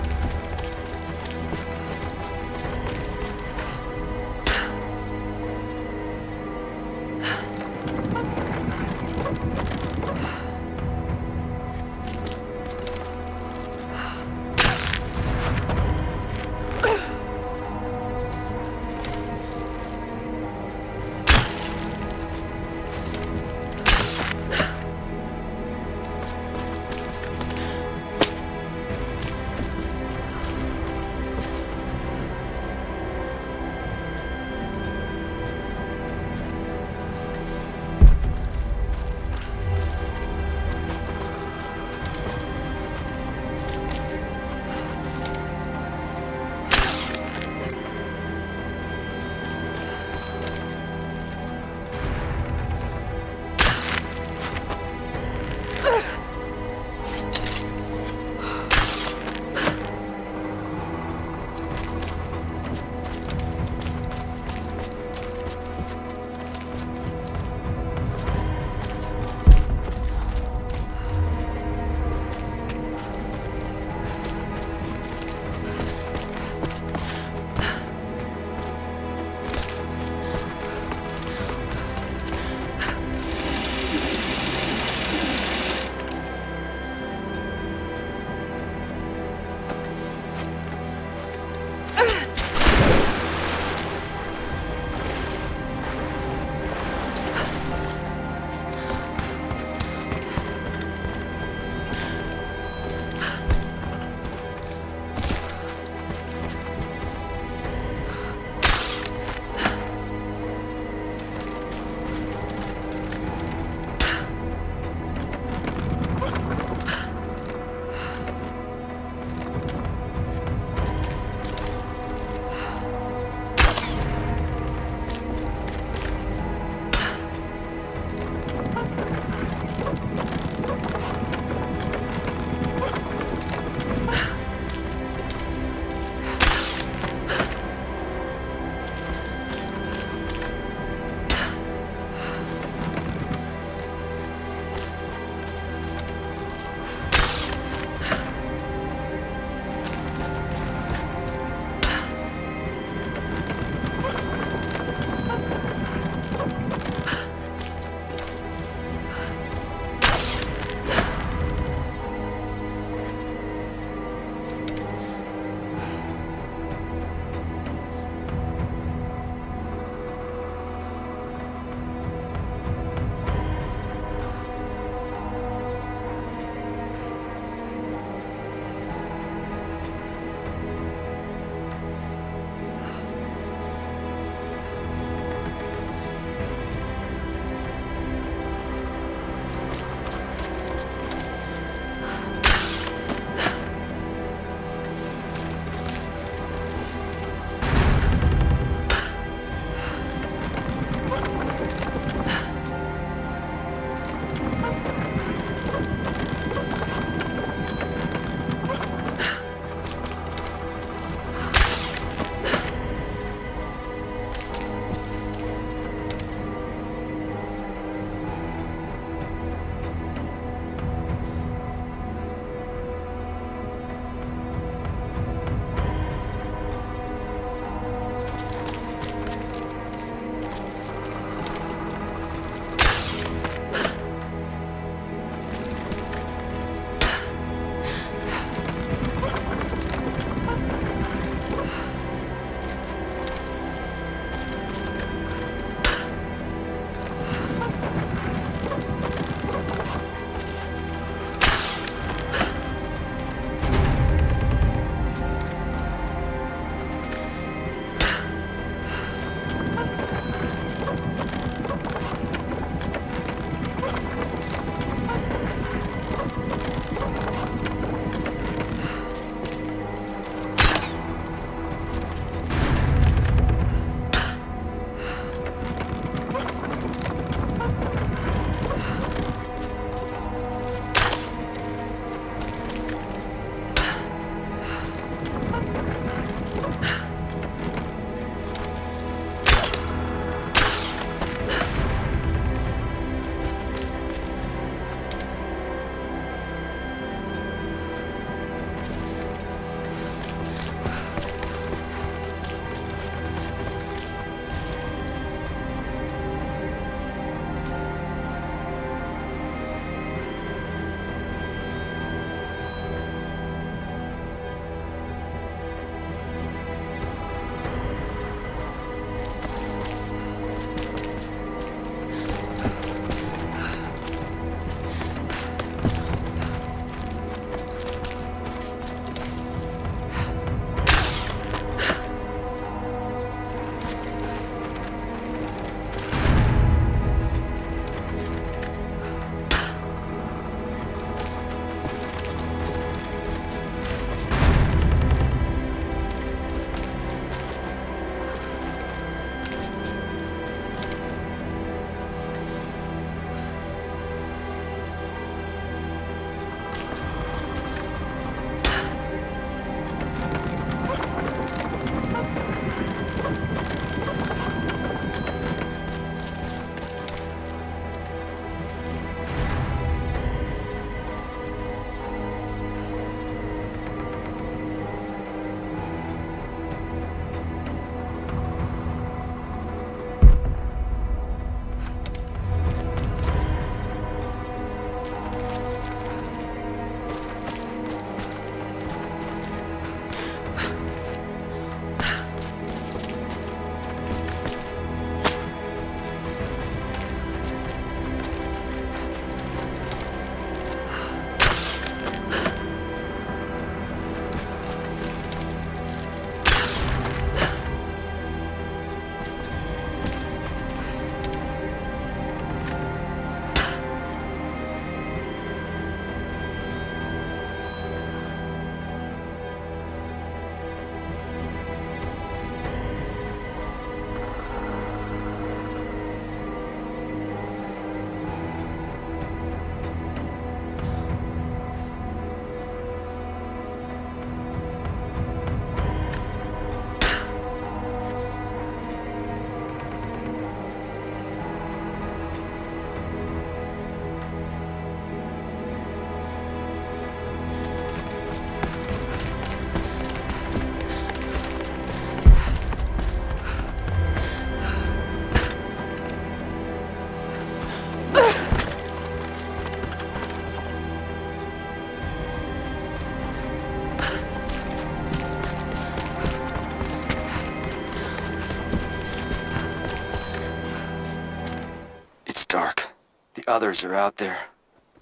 Speaker 7: The others are out there.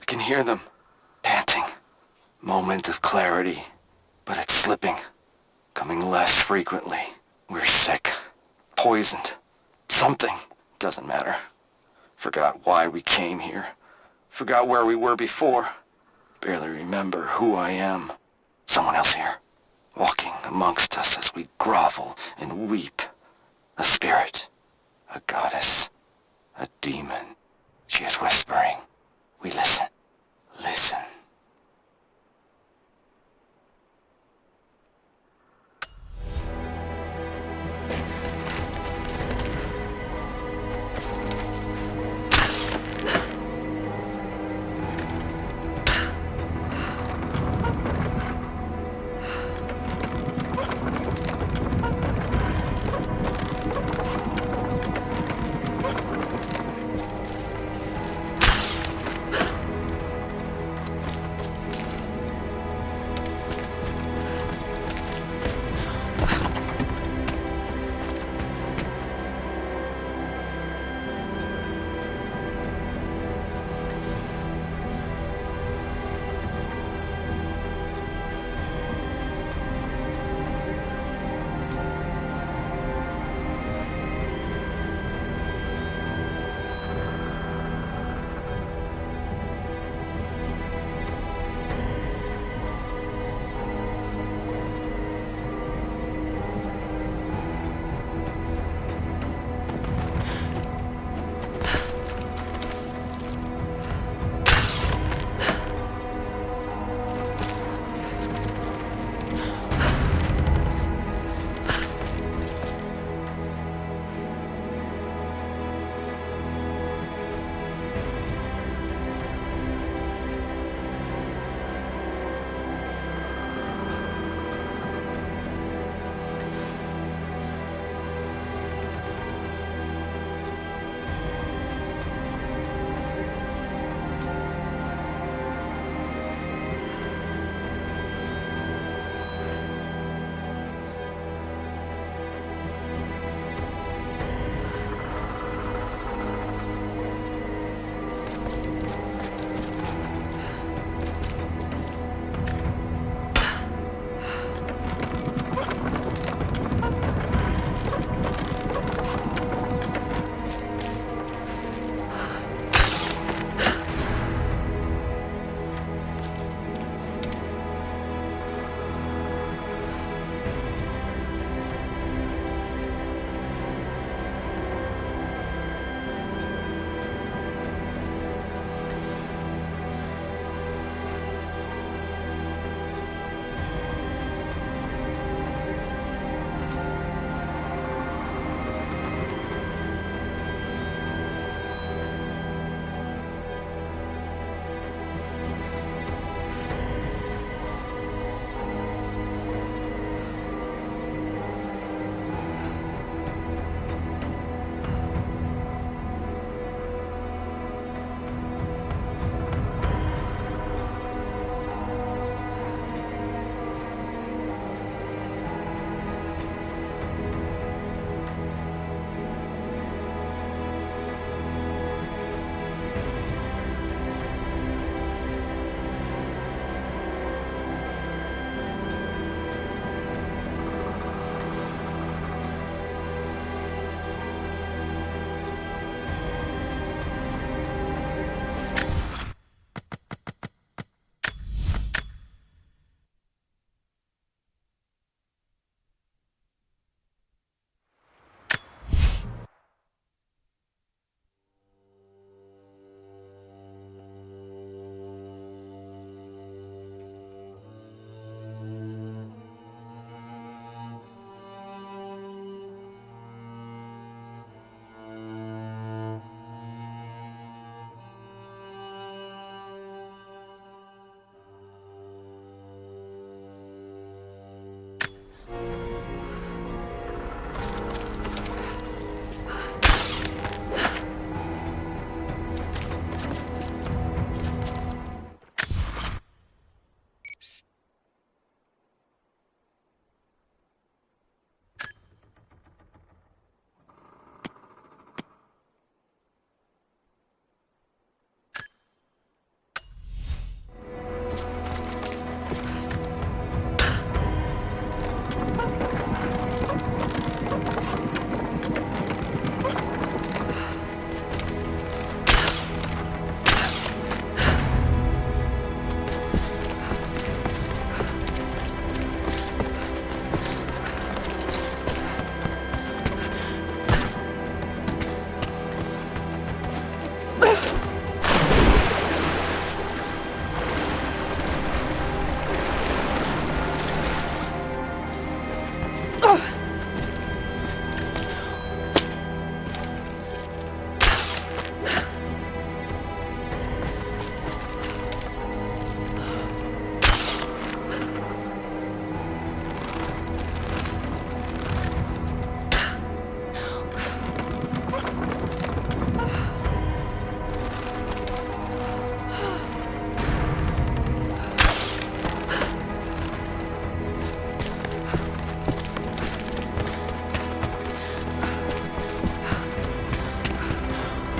Speaker 7: I can hear them, panting. Moment of clarity, but it's slipping. Coming less frequently. We're sick. Poisoned. Something. Doesn't matter. Forgot why we came here. Forgot where we were before. Barely remember who I am. Someone else here. Walking amongst us as we grovel and weep. A spirit. A goddess. A demon. She is whispering. We listen. Listen.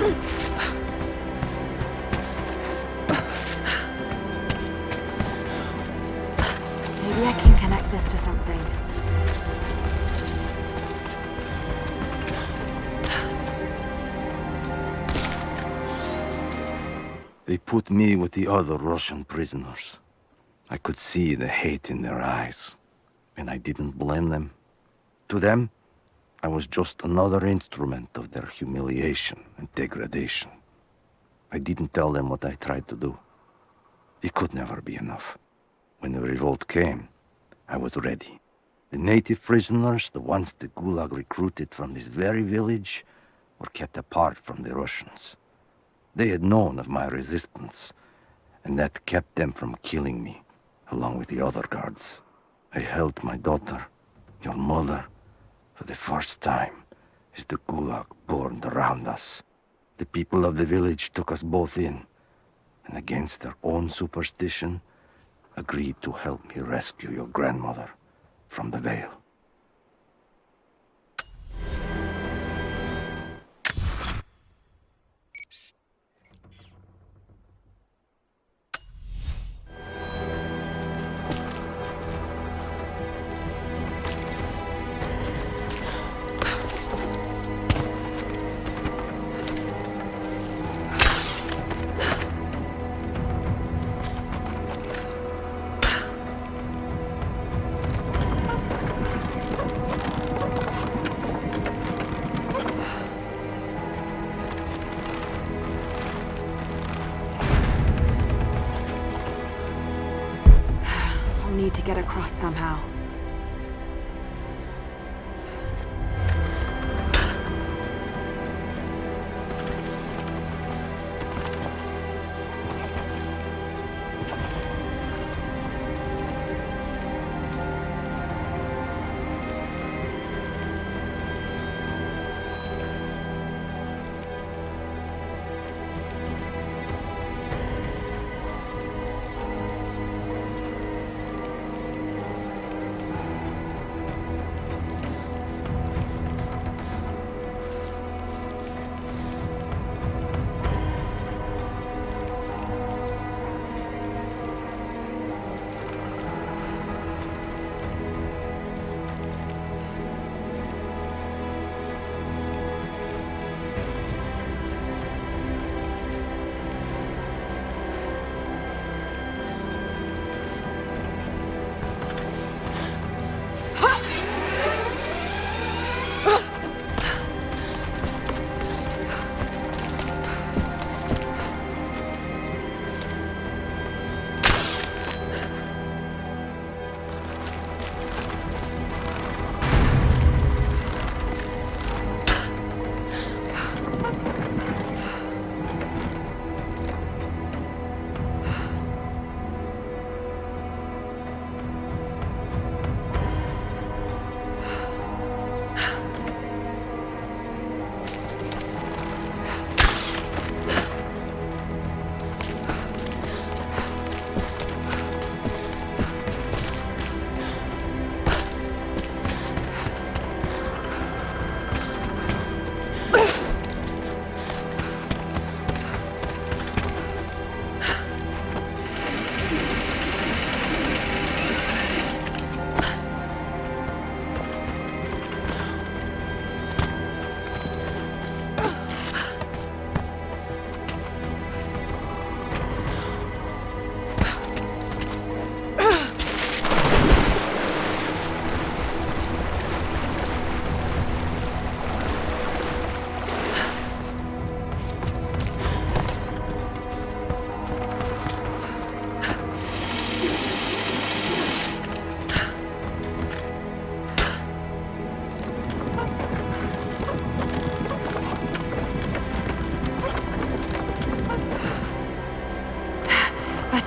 Speaker 2: Maybe I can connect this to something.
Speaker 6: They put me with the other Russian prisoners. I could see the hate in their eyes, and I didn't blame them. To them, I was just another instrument of their humiliation and degradation. I didn't tell them what I tried to do. It could never be enough. When the revolt came, I was ready. The native prisoners, the ones the Gulag recruited from this very village, were kept apart from the Russians. They had known of my resistance, and that kept them from killing me, along with the other guards. I held my daughter, your mother, for the first time, as the Gulag burned around us. The people of the village took us both in, and against their own superstition, agreed to help me rescue your grandmother from the Veil.
Speaker 2: Need to get across somehow.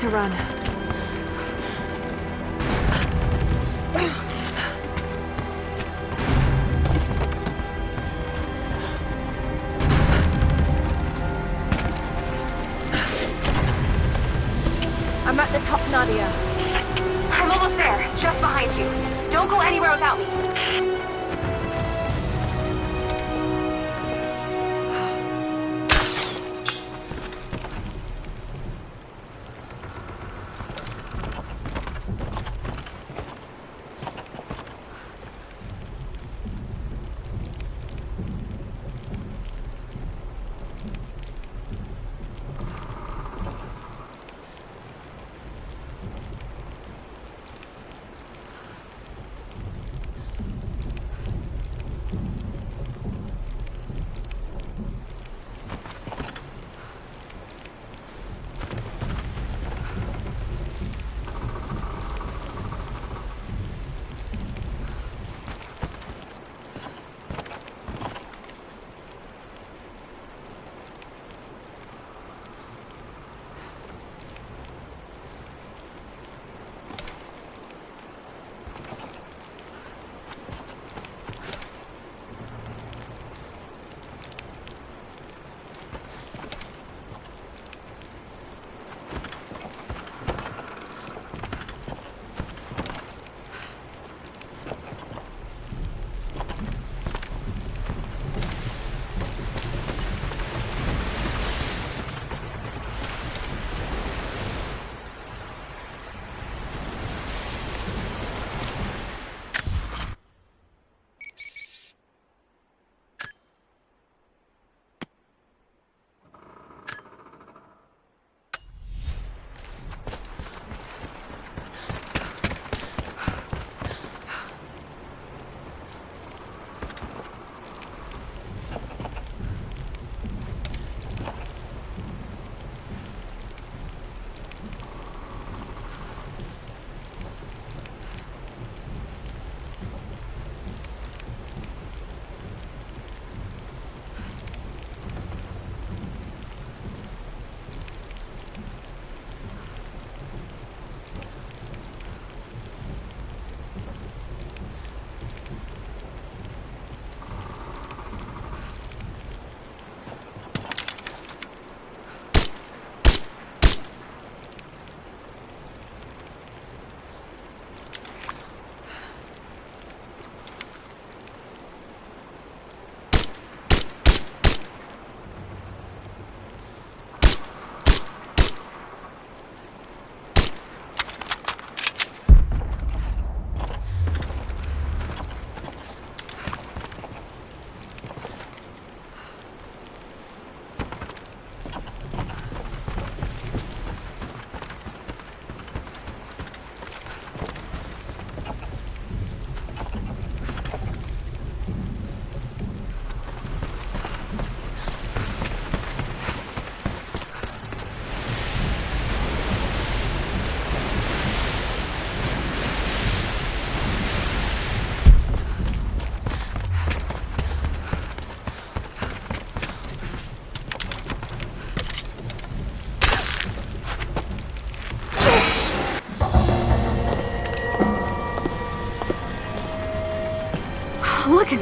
Speaker 2: To run. I'm at the top, Nadia.
Speaker 10: I'm almost there, just behind you. Don't go anywhere without me.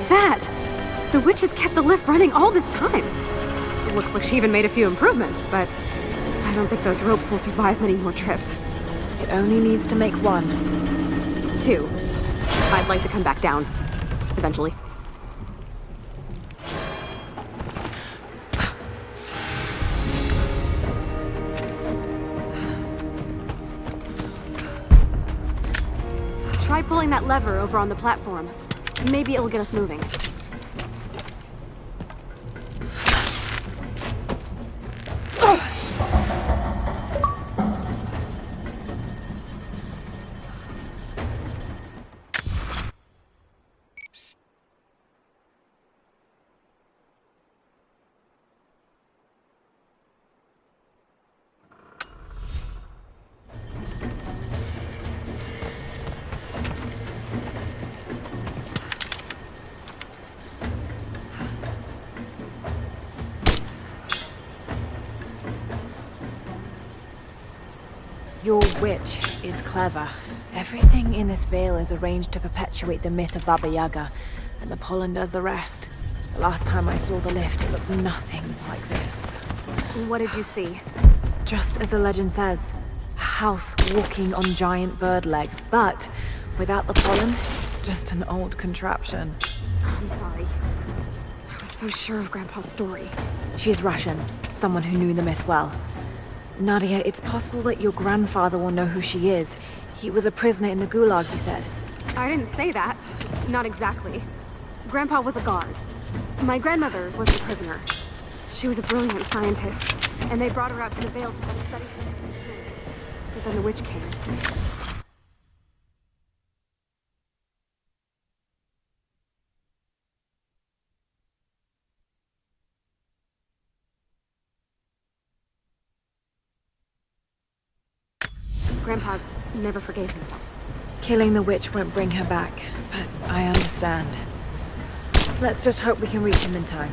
Speaker 1: that? The witch has kept the lift running all this time. It looks like she even made a few improvements, but I don't think those ropes will survive many more trips.
Speaker 2: It only needs to make one.
Speaker 1: 2. I'd like to come back down. Eventually. Try pulling that lever over on the platform. Maybe it'll get us moving.
Speaker 2: Your witch is clever. Everything in this veil is arranged to perpetuate the myth of Baba Yaga, and the pollen does the rest. The last time I saw the lift, it looked nothing like this.
Speaker 1: What did you see?
Speaker 2: Just as the legend says, a house walking on giant bird legs, but without the pollen, it's just an old contraption.
Speaker 1: I'm sorry. I was so sure of Grandpa's story.
Speaker 2: She's Russian, someone who knew the myth well. Nadia, it's possible that your grandfather will know who she is. He was a prisoner in the Gulag, you said.
Speaker 1: I didn't say that. Not exactly. Grandpa was a guard. My grandmother was a prisoner. She was a brilliant scientist, and they brought her out to the Vale to help study some of these things. But then the witch came. Grandpa never forgave himself.
Speaker 2: Killing the witch won't bring her back, but I understand. Let's just hope we can reach him in time.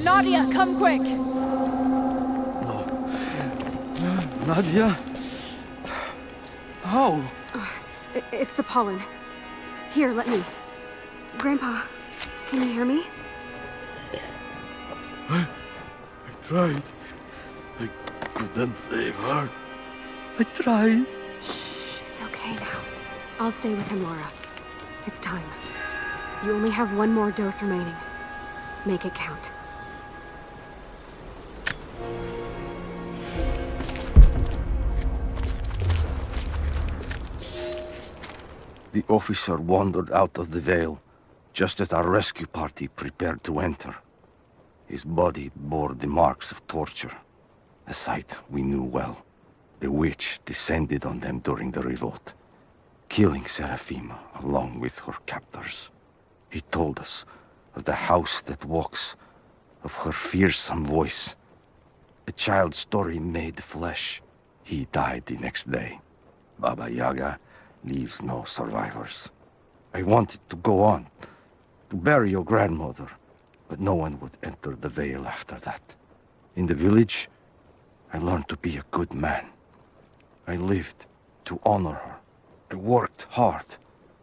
Speaker 2: Nadia, come quick!
Speaker 6: Nadia? How?
Speaker 1: It's the pollen. Here, let me. Grandpa, can you hear me?
Speaker 6: I tried. I couldn't save her. I tried.
Speaker 1: Shh, it's okay now. I'll stay with him, Laura. It's time. You only have one more dose remaining. Make it count.
Speaker 6: The officer wandered out of the Vale, just as our rescue party prepared to enter. His body bore the marks of torture, a sight we knew well. The witch descended on them during the revolt, killing Seraphima along with her captors. He told us of the house that walks, of her fearsome voice. A child's story made flesh. He died the next day. Baba Yaga leaves no survivors. I wanted to go on, to bury your grandmother, but no one would enter the Vale after that. In the village, I learned to be a good man. I lived to honor her. I worked hard,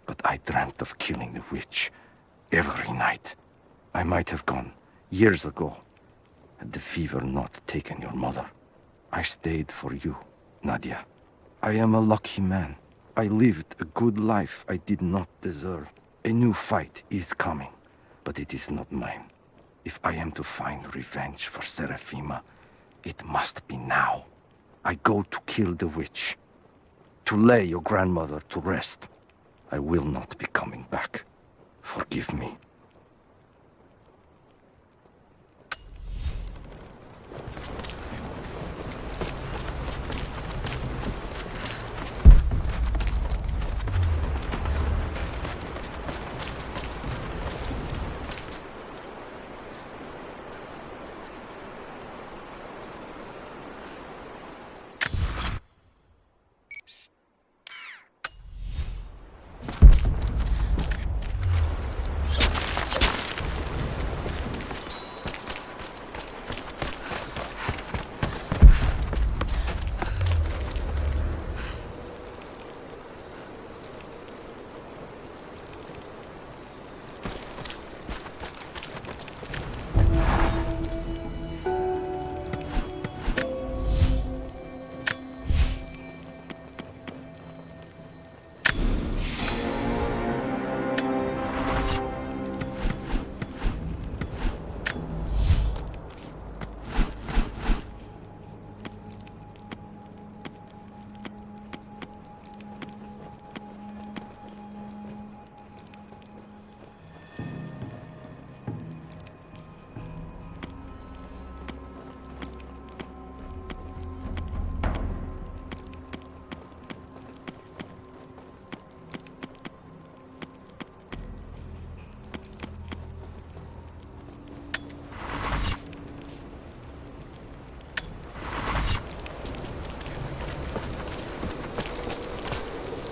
Speaker 6: but I dreamt of killing the witch every night. I might have gone years ago, had the fever not taken your mother. I stayed for you, Nadia. I am a lucky man. I lived a good life I did not deserve. A new fight is coming, but it is not mine. If I am to find revenge for Seraphima, it must be now. I go to kill the witch, to lay your grandmother to rest. I will not be coming back. Forgive me.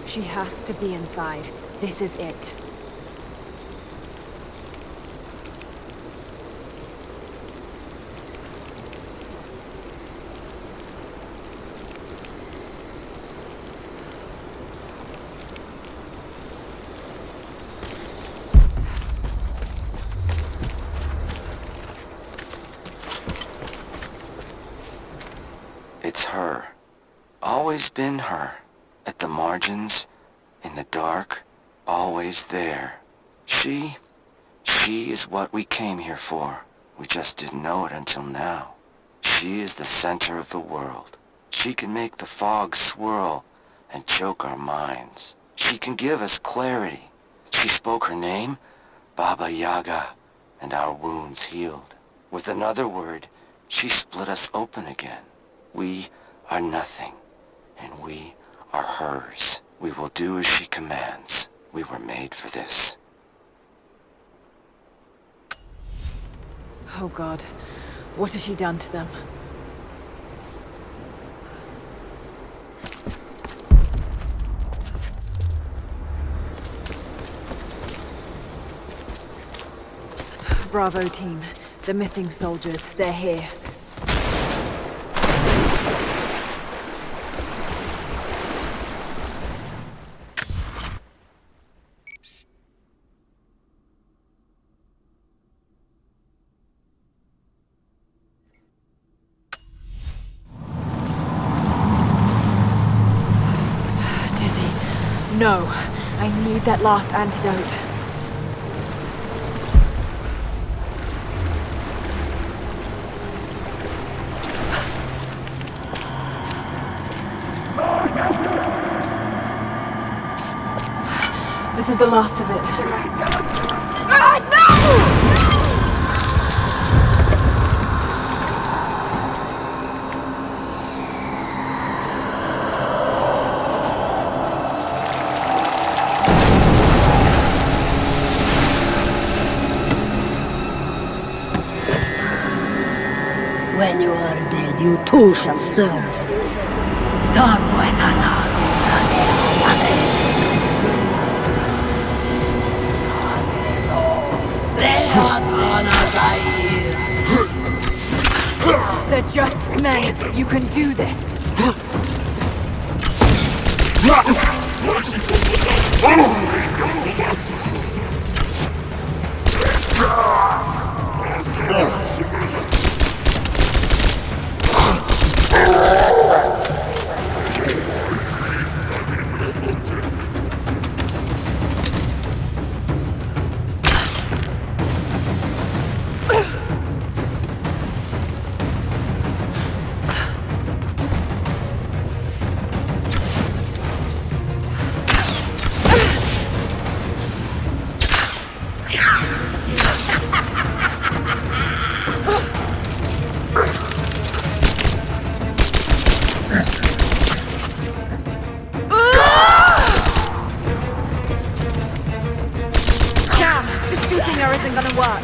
Speaker 2: She has to be inside. This is it.
Speaker 7: It's her. Always been her. At the margins, in the dark, always there. She is what we came here for. We just didn't know it until now. She is the center of the world. She can make the fog swirl and choke our minds. She can give us clarity. She spoke her name, Baba Yaga, and our wounds healed. With another word, she split us open again. We are nothing, and we are hers. We will do as she commands. We were made for this.
Speaker 2: Oh God, what has she done to them? Bravo, team. The missing soldiers, they're here. No, I need that last antidote. This is the last of it. Ah, no!
Speaker 9: When you are dead, you too shall serve.
Speaker 2: They're just men. You can do this. Isn't gonna work.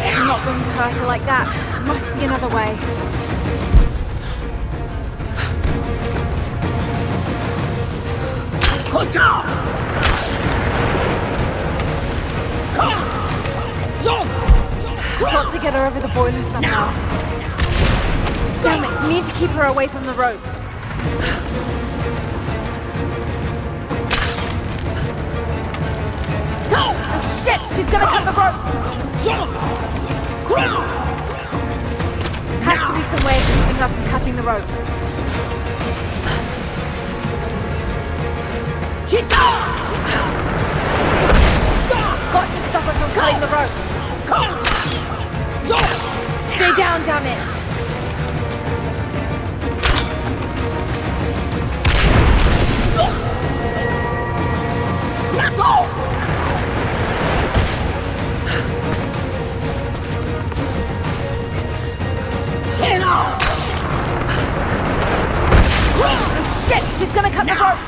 Speaker 2: I'm not going to hurt her like that. Must be another way. Got to get her over the boiler somehow. Damn it, need to keep her away from the rope. Oh shit, she's gonna cut the rope! Has to be some way of keeping her from cutting the rope. Got to stop her from cutting the rope. Stay down, damn it! Oh shit, she's gonna cut the rope!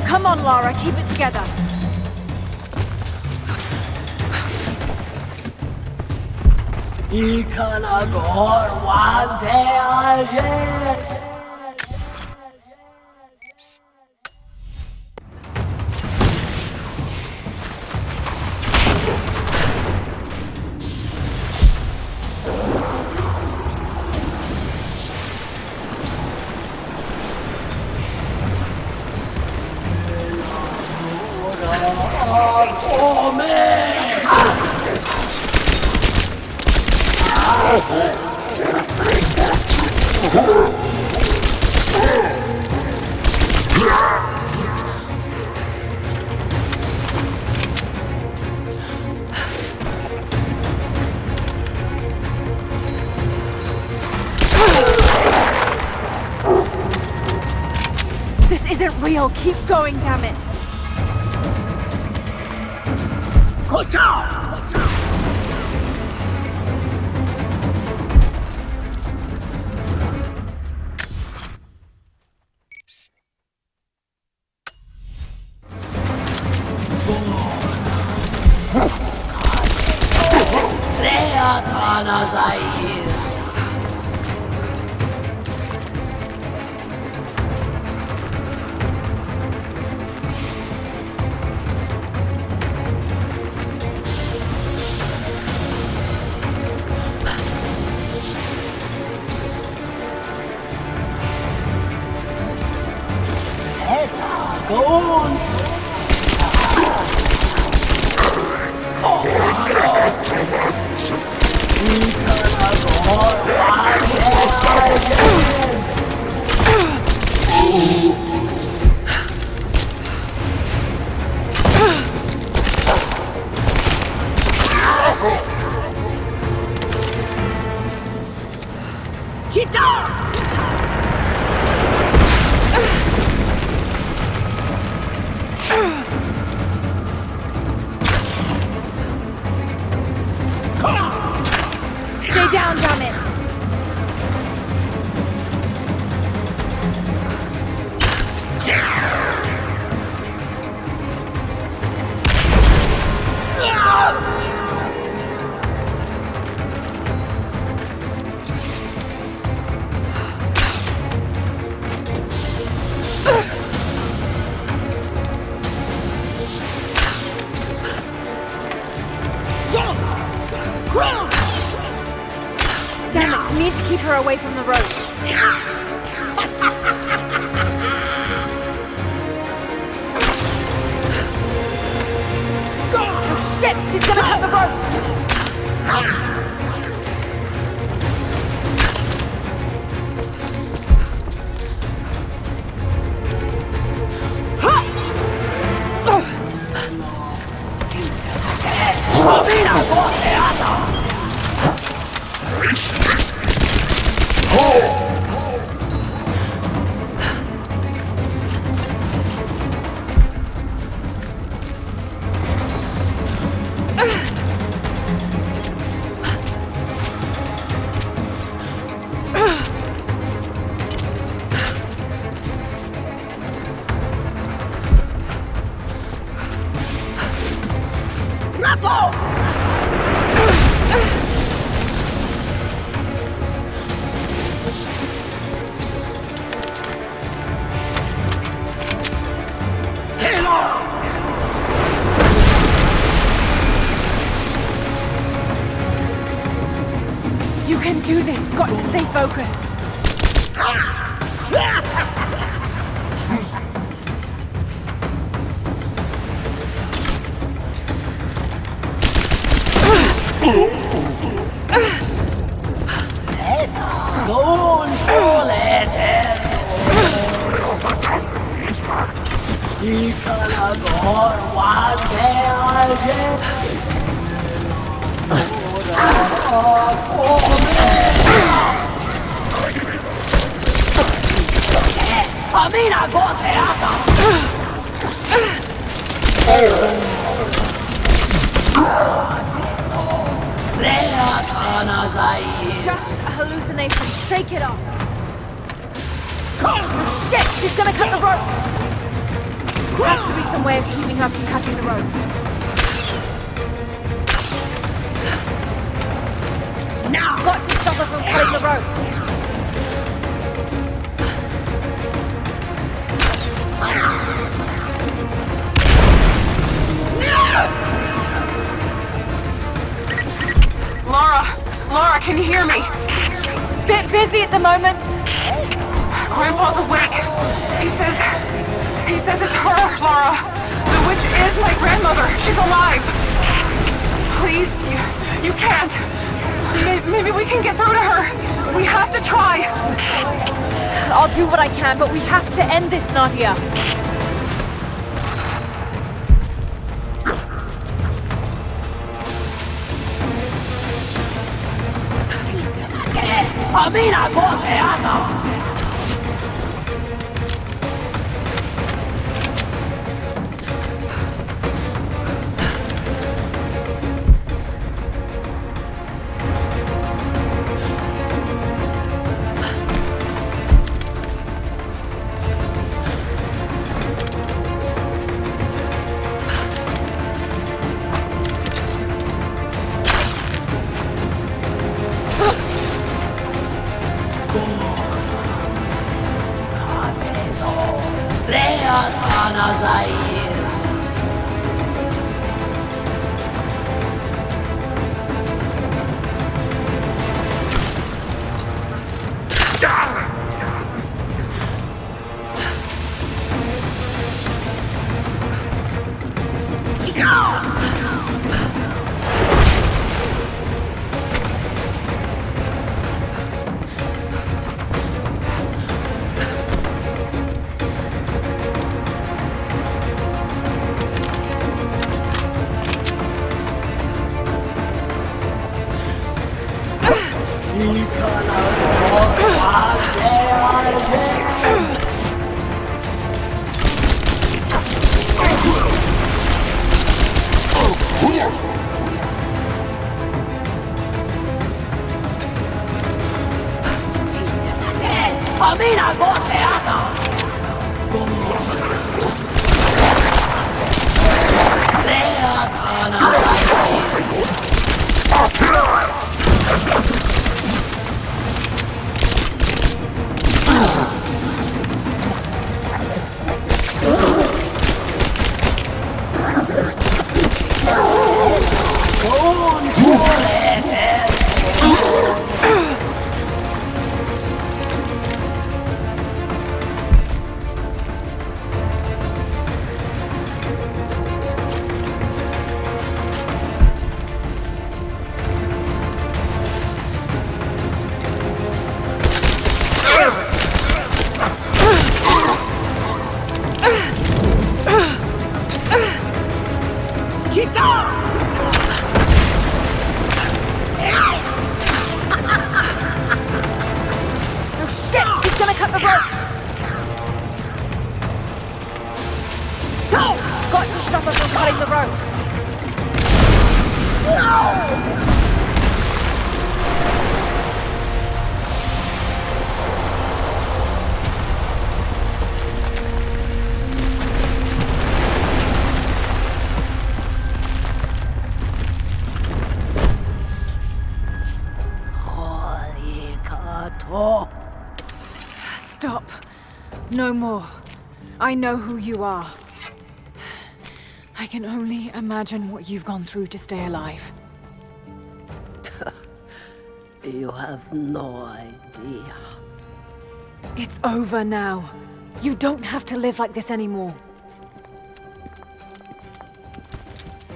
Speaker 2: Come on, Lara, keep it together. This isn't real. Keep going, damn it. Stay down, damn it! Damn it, need to keep her away from the road. Oh shit, she's gonna cut the rope! You can do this. Got to stay focused. Just a hallucination. Shake it off. Oh, shit! She's gonna cut the rope! Has to be some way of keeping her from cutting the rope. Now! Got to stop her from cutting the rope.
Speaker 10: Laura, can you hear me?
Speaker 2: Bit busy at the moment.
Speaker 10: Grandpa's awake. He says it's her, Laura. The witch is my grandmother. She's alive. Please, you can't. Maybe we can get through to her. We have to try.
Speaker 2: I'll do what I can, but we have to end this, Nadia. Stop. No more. I know who you are. I can only imagine what you've gone through to stay alive.
Speaker 9: You have no idea.
Speaker 2: It's over now. You don't have to live like this anymore.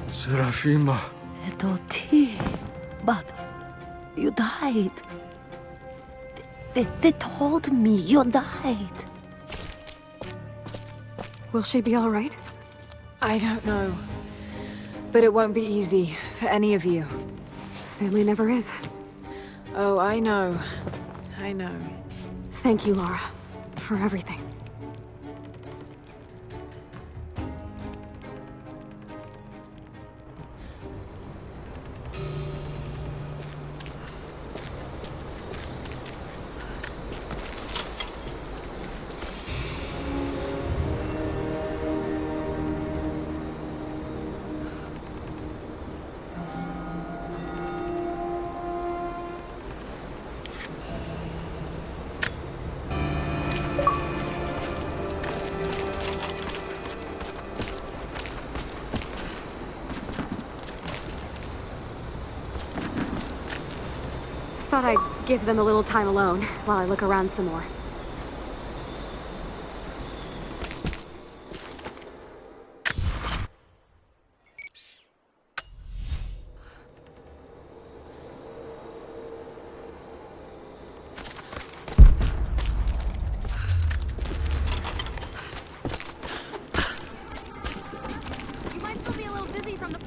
Speaker 6: Serafima.
Speaker 9: Edoti. But you died. They told me you died.
Speaker 1: Will she be all right?
Speaker 2: I don't know. But it won't be easy for any of you.
Speaker 1: Family never is.
Speaker 2: Oh, I know. I know.
Speaker 1: Thank you, Lara, for everything. Thought I'd give them a little time alone while I look around some more. You might still be a little dizzy from the...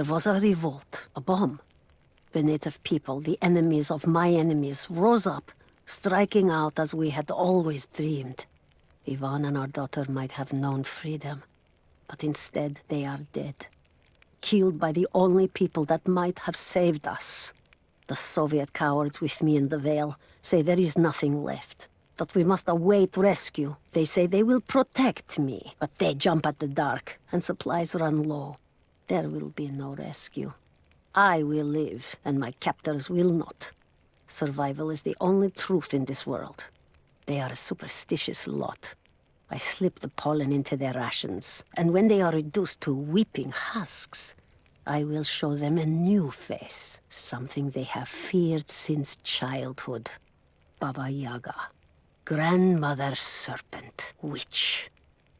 Speaker 9: there was a revolt, a bomb. The native people, the enemies of my enemies, rose up, striking out as we had always dreamed. Ivan and our daughter might have known freedom, but instead they are dead. Killed by the only people that might have saved us. The Soviet cowards with me in the Vale say there is nothing left, that we must await rescue. They say they will protect me, but they jump at the dark, and supplies run low. There will be no rescue. I will live, and my captors will not. Survival is the only truth in this world. They are a superstitious lot. I slip the pollen into their rations, and when they are reduced to weeping husks, I will show them a new face, something they have feared since childhood. Baba Yaga, grandmother serpent, witch.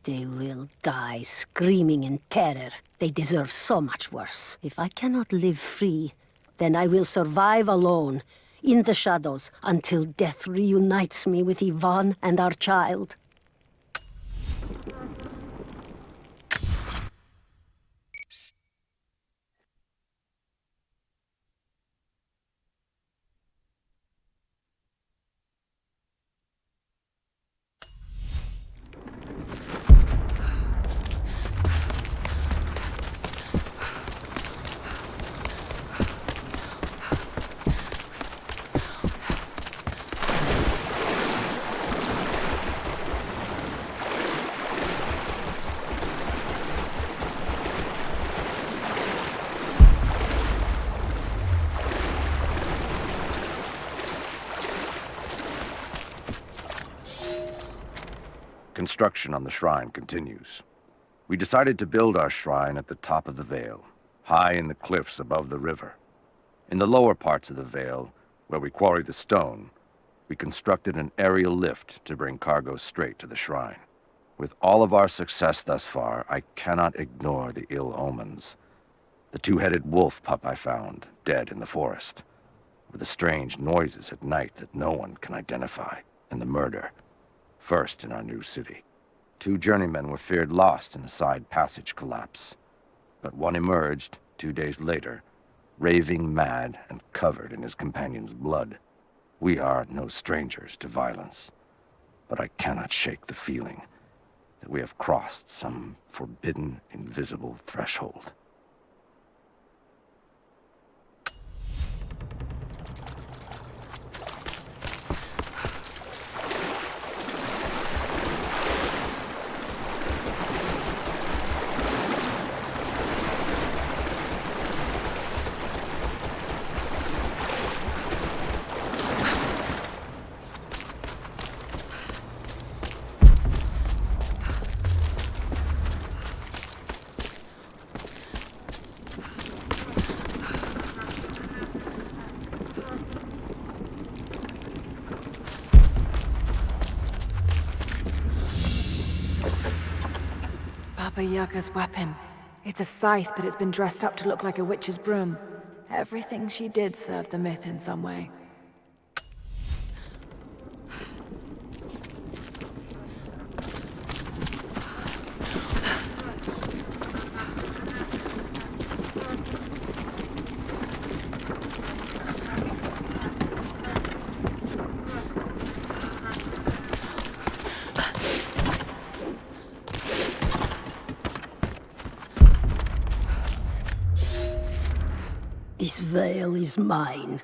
Speaker 9: They will die screaming in terror. They deserve so much worse. If I cannot live free, then I will survive alone, in the shadows, until death reunites me with Ivan and our child.
Speaker 6: Construction on the shrine continues. We decided to build our shrine at the top of the Vale, high in the cliffs above the river. In the lower parts of the Vale, where we quarry the stone, we constructed an aerial lift to bring cargo straight to the shrine. With all of our success thus far, I cannot ignore the ill omens. The two-headed wolf pup I found, dead in the forest, with the strange noises at night that no one can identify, and the murder. First in our new city. 2 journeymen were feared lost in a side passage collapse. But one emerged 2 days later, raving mad and covered in his companion's blood. We are no strangers to violence, but I cannot shake the feeling that we have crossed some forbidden, invisible threshold.
Speaker 2: Baba Yaga's weapon. It's a scythe, but it's been dressed up to look like a witch's broom. Everything she did served the myth in some way.
Speaker 9: This Vale is mine.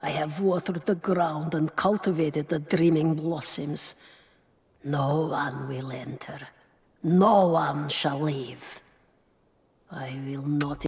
Speaker 9: I have watered the ground and cultivated the dreaming blossoms. No one will enter. No one shall leave. I will not...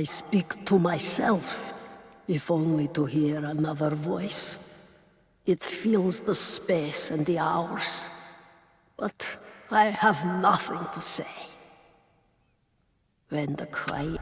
Speaker 9: I speak to myself, if only to hear another voice. It fills the space and the hours, but I have nothing to say. When the cry...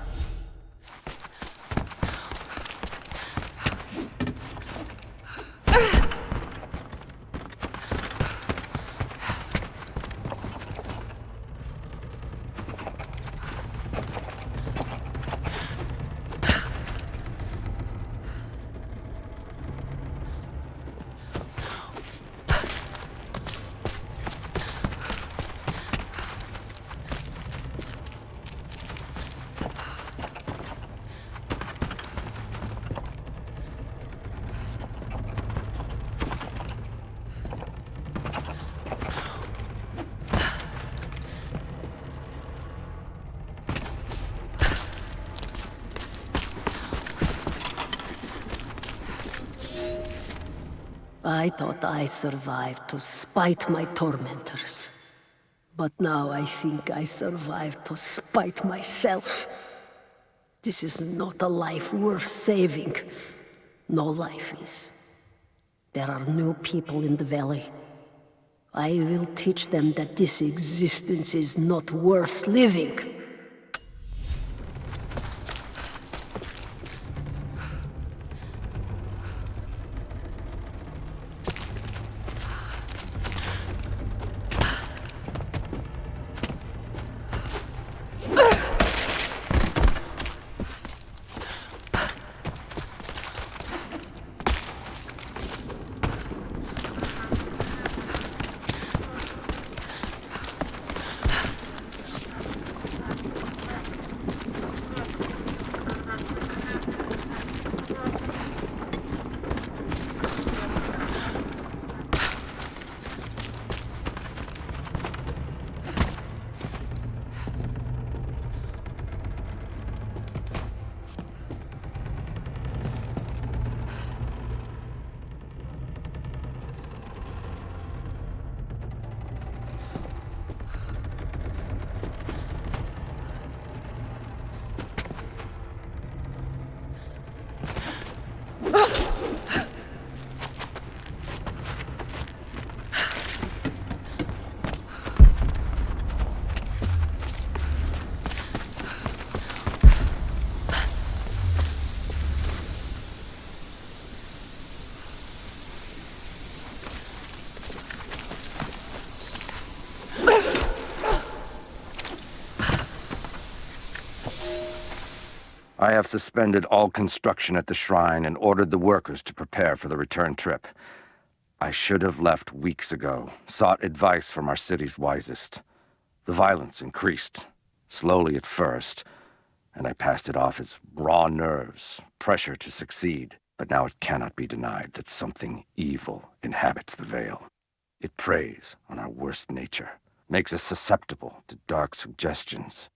Speaker 9: I thought I survived to spite my tormentors. But now I think I survived to spite myself. This is not a life worth saving. No life is. There are new people in the valley. I will teach them that this existence is not worth living.
Speaker 6: I have suspended all construction at the shrine and ordered the workers to prepare for the return trip. I should have left weeks ago, sought advice from our city's wisest. The violence increased, slowly at first, and I passed it off as raw nerves, pressure to succeed. But now it cannot be denied that something evil inhabits the Vale. It preys on our worst nature, makes us susceptible to dark suggestions.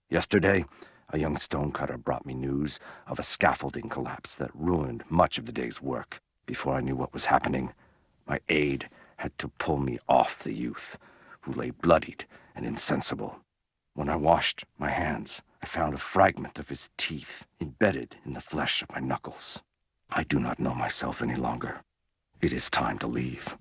Speaker 6: Yesterday, a young stonecutter brought me news of a scaffolding collapse that ruined much of the day's work. Before I knew what was happening, my aide had to pull me off the youth, who lay bloodied and insensible. When I washed my hands, I found a fragment of his teeth embedded in the flesh of my knuckles. I do not know myself any longer. It is time to leave.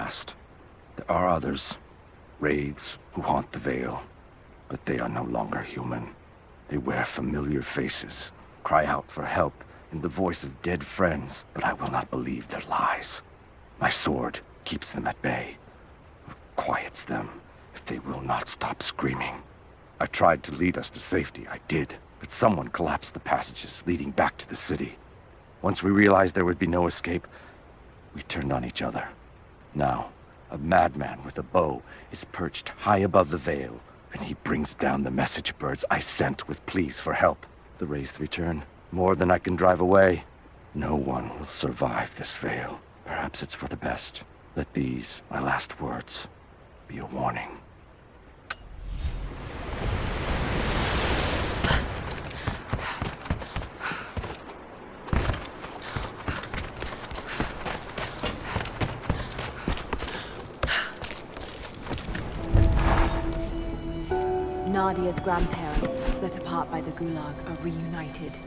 Speaker 6: last. There are others, wraiths who haunt the Vale, but they are no longer human. They wear familiar faces, cry out for help in the voice of dead friends, but I will not believe their lies. My sword keeps them at bay, or quiets them if they will not stop screaming. I tried to lead us to safety, I did, but someone collapsed the passages leading back to the city. Once we realized there would be no escape, we turned on each other. Now, a madman with a bow is perched high above the Vale, and he brings down the message birds I sent with pleas for help. The Wraith return, more than I can drive away. No one will survive this Vale. Perhaps it's for the best. Let these, my last words, be a warning.
Speaker 2: Nadia's grandparents, split apart by the Gulag, are reunited.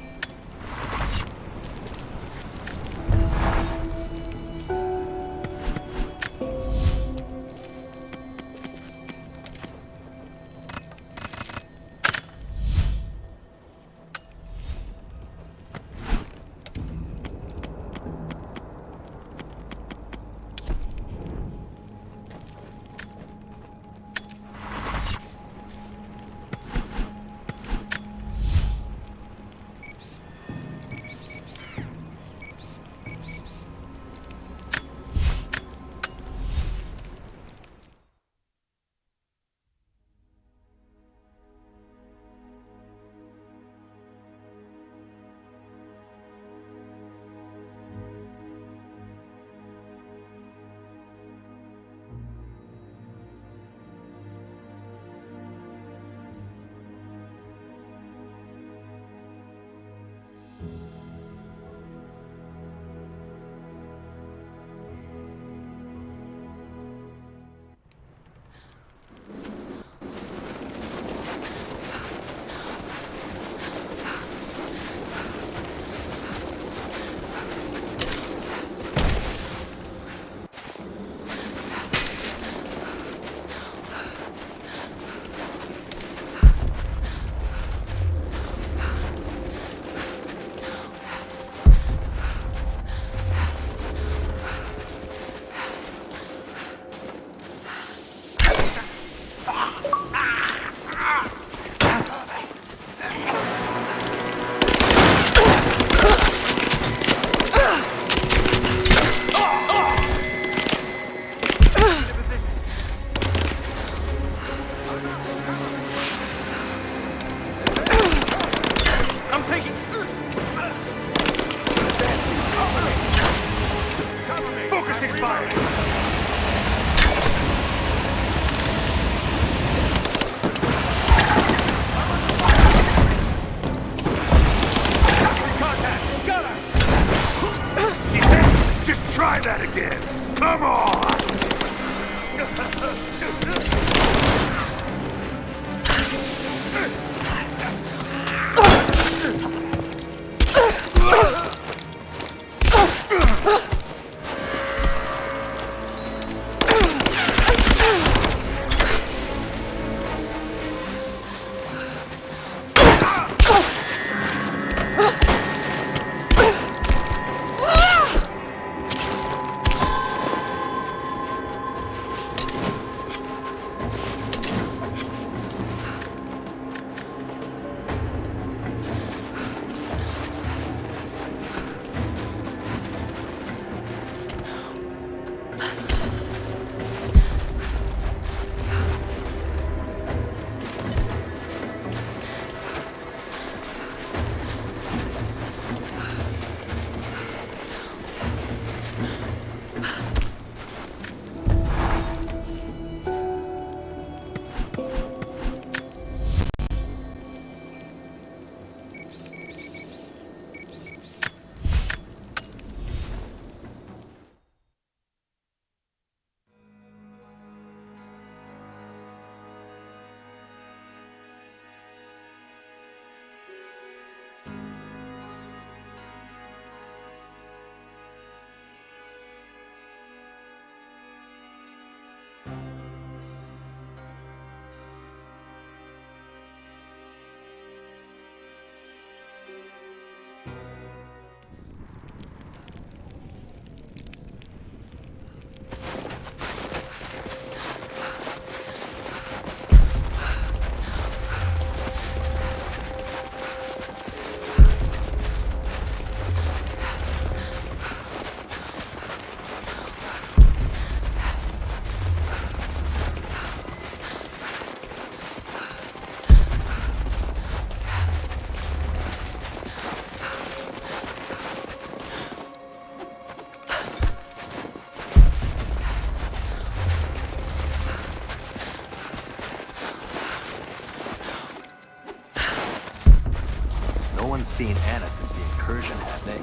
Speaker 11: one's seen Anna since the incursion, have they?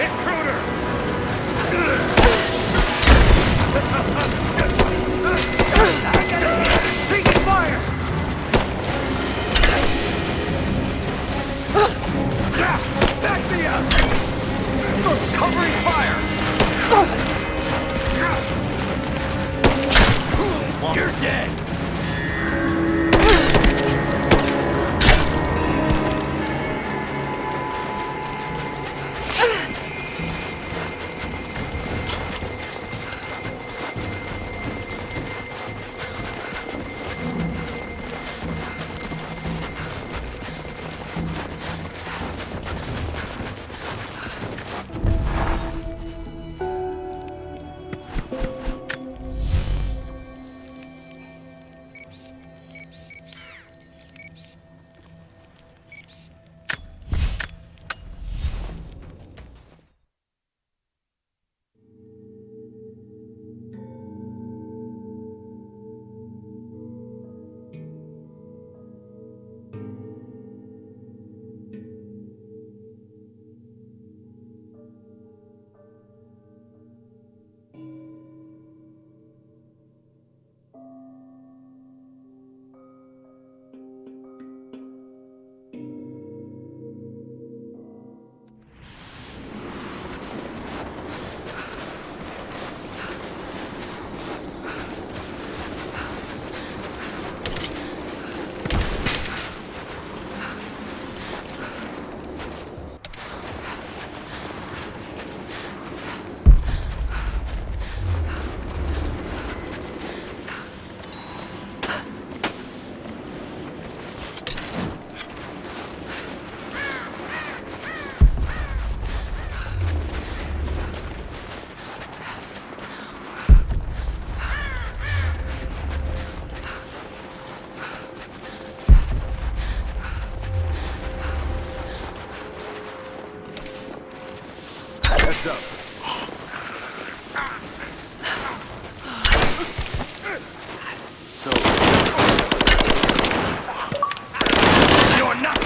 Speaker 4: Intruder!
Speaker 5: Taking fire!
Speaker 4: Back me up!
Speaker 5: Covering fire!
Speaker 4: You're dead! Heads up.
Speaker 11: So,
Speaker 5: You're not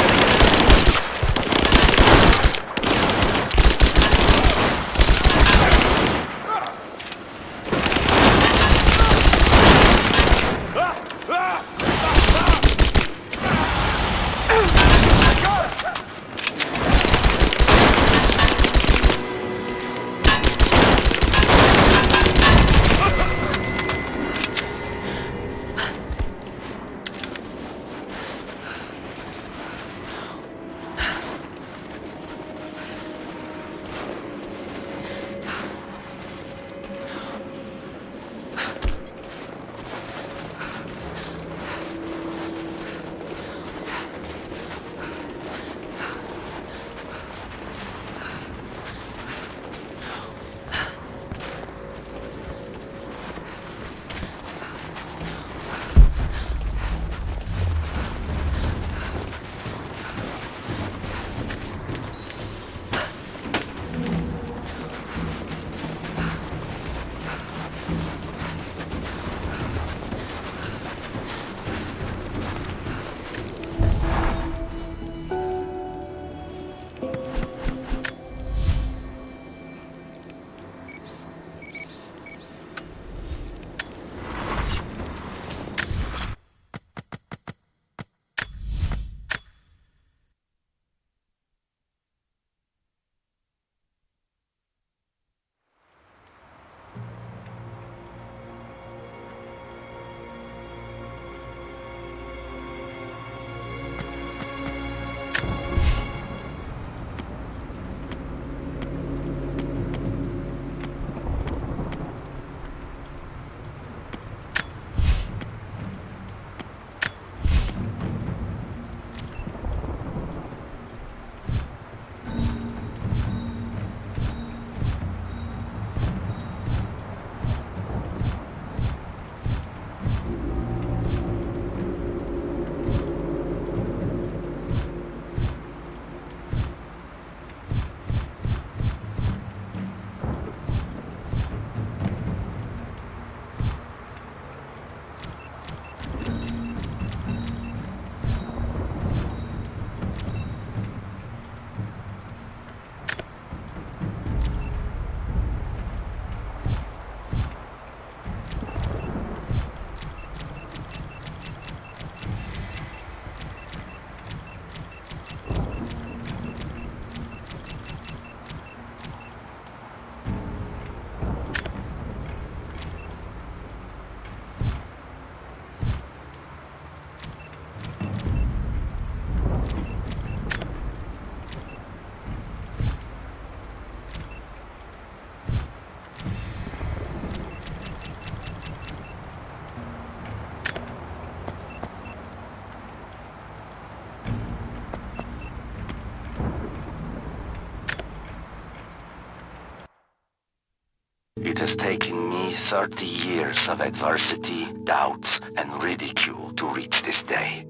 Speaker 7: has taken me 30 years of adversity, doubts, and ridicule to reach this day.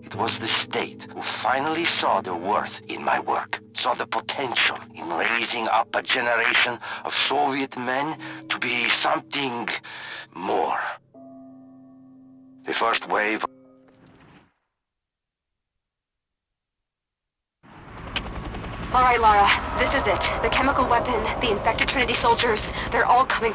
Speaker 7: It was the state who finally saw the worth in my work, saw the potential in raising up a generation of Soviet men to be something more. The first wave.
Speaker 1: All right, Lara, this is it. The chemical weapon, the infected Trinity soldiers, they're all coming.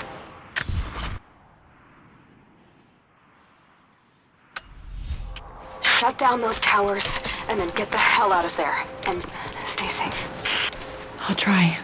Speaker 1: Shut down those towers, and then get the hell out of there. And stay safe.
Speaker 2: I'll try.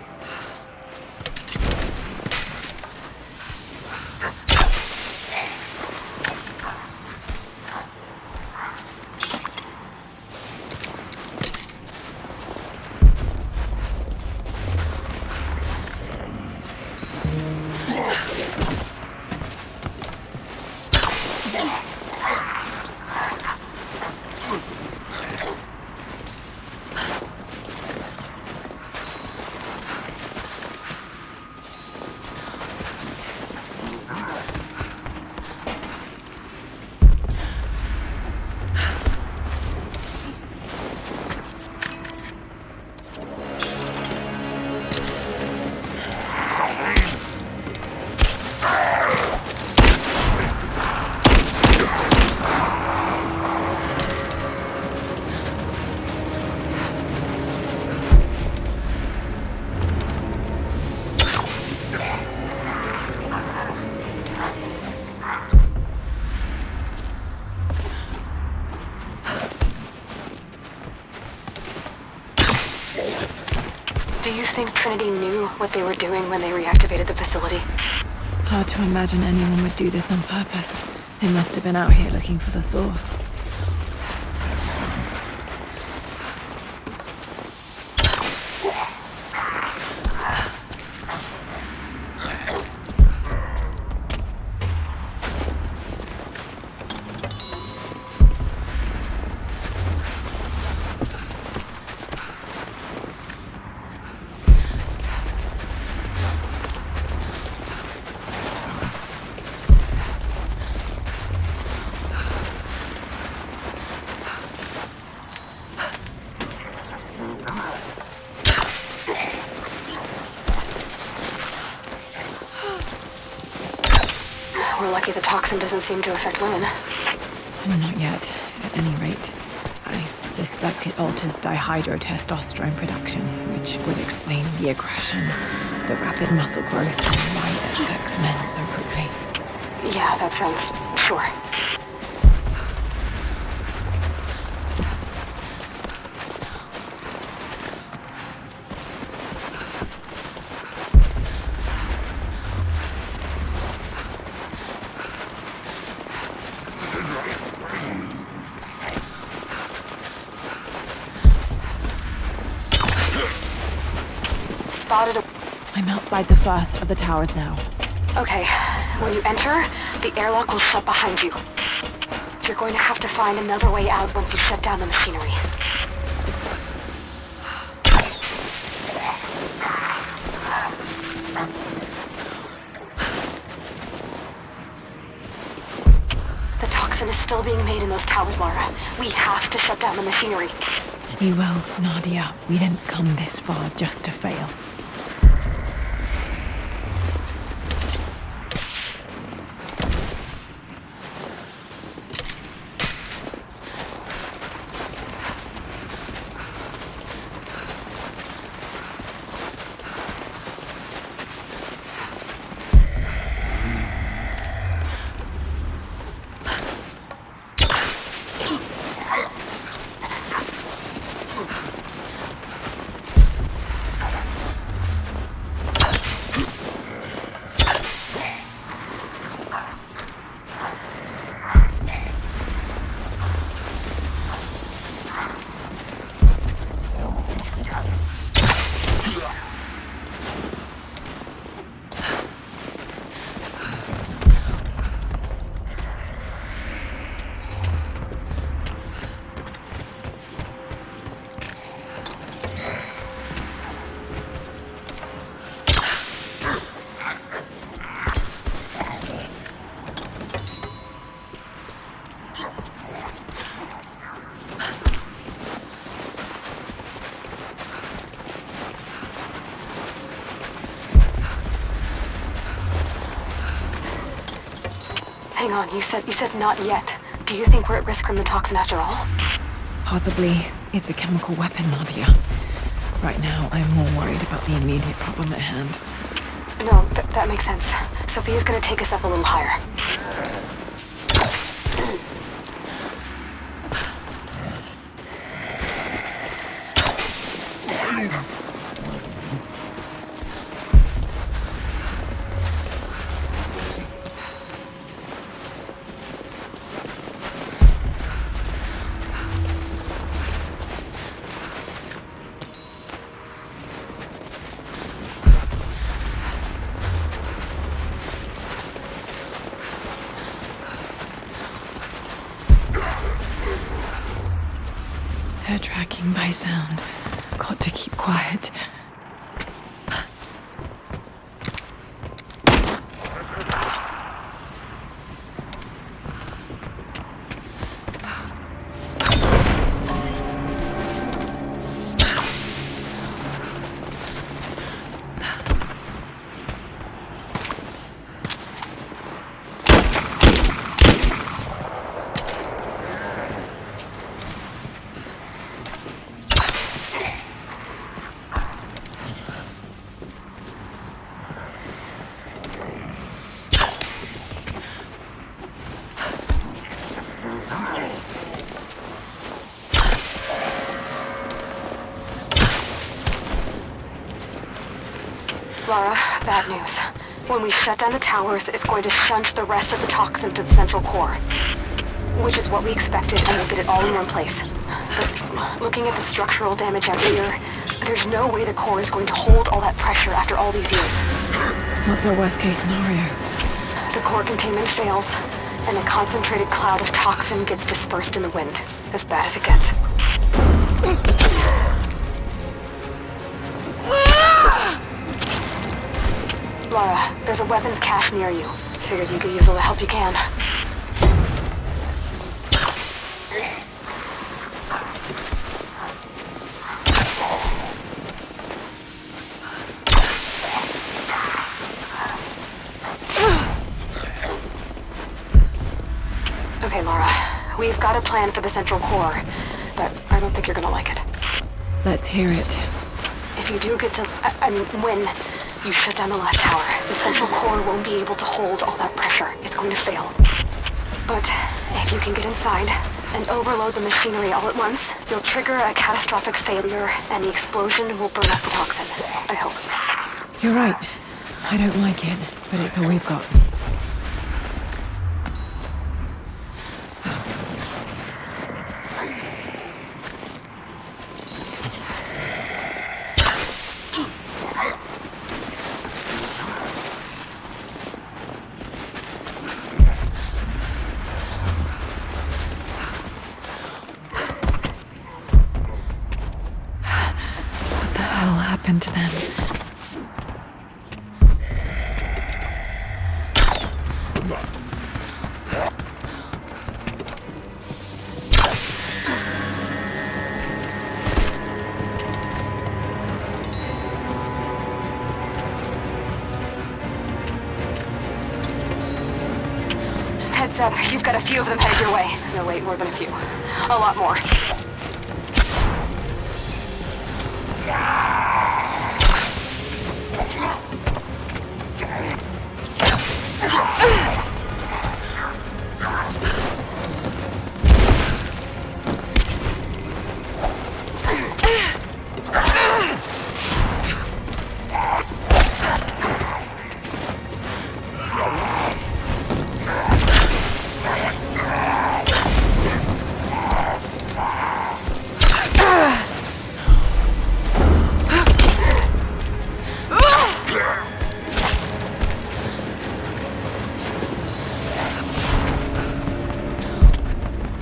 Speaker 1: Do you think Trinity knew what they were doing when they reactivated the facility?
Speaker 2: Hard to imagine anyone would do this on purpose. They must have been out here looking for the source.
Speaker 1: We're lucky the toxin doesn't seem to affect women.
Speaker 2: Not yet, at any rate. I suspect it alters dihydrotestosterone production, which would explain the aggression, the rapid muscle growth, and why it affects men so quickly.
Speaker 1: Yeah, that sounds... sure.
Speaker 2: I'm outside the first of the towers now.
Speaker 1: Okay, when you enter, the airlock will shut behind you. You're going to have to find another way out once you shut down the machinery. The toxin is still being made in those towers, Lara. We have to shut down the machinery.
Speaker 2: You will, Nadia. We didn't come this far just to fail.
Speaker 1: Hang on, you said not yet. Do you think we're at risk from the toxin after all?
Speaker 2: Possibly. It's a chemical weapon, Nadia. Right now, I'm more worried about the immediate problem at hand.
Speaker 1: No, that makes sense. Sophia's gonna take us up a little higher.
Speaker 2: They're tracking by sound. Got to keep quiet.
Speaker 1: Lara, bad news. When we shut down the towers, it's going to shunt the rest of the toxin to the central core. Which is what we expected, and we'll get it all in one place. But looking at the structural damage out here, there's no way the core is going to hold all that pressure after all these years.
Speaker 2: What's our worst case scenario?
Speaker 1: The core containment fails, and a concentrated cloud of toxin gets dispersed in the wind. As bad as it gets. Lara, there's a weapons cache near you. Figured you could use all the help you can. Okay, Lara. We've got a plan for the central core, but I don't think you're gonna like it.
Speaker 2: Let's hear it.
Speaker 1: If you do get to... when you shut down the last tower, the central core won't be able to hold all that pressure. It's going to fail. But if you can get inside and overload the machinery all at once, you'll trigger a catastrophic failure and the explosion will burn up the toxin. I hope.
Speaker 2: You're right. I don't like it, but it's all we've got. To them.
Speaker 1: Heads up, you've got a few of them headed your way. No, wait, more than a few. A lot more.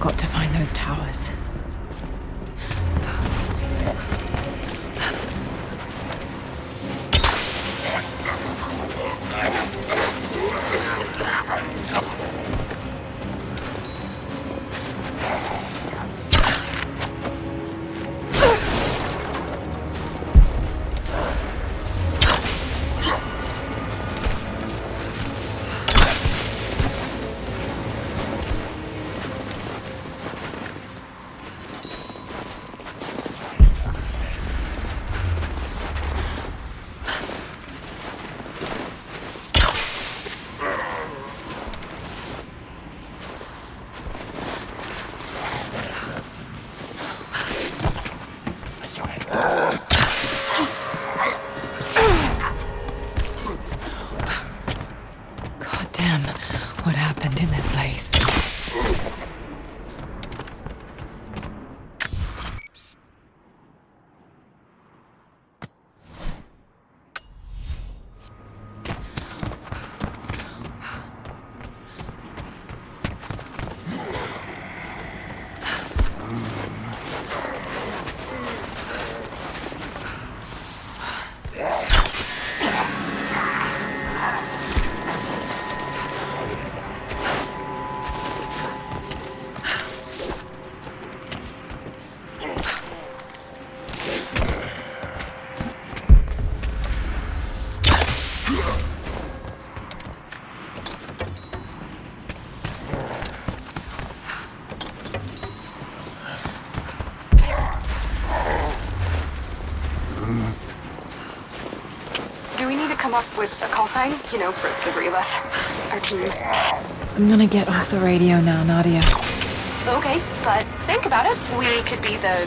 Speaker 2: Got to find those towers.
Speaker 10: up with a call sign, you know, for the three of us. Our team.
Speaker 2: I'm gonna get off the radio now, Nadia.
Speaker 10: Okay, but think about it. We could be the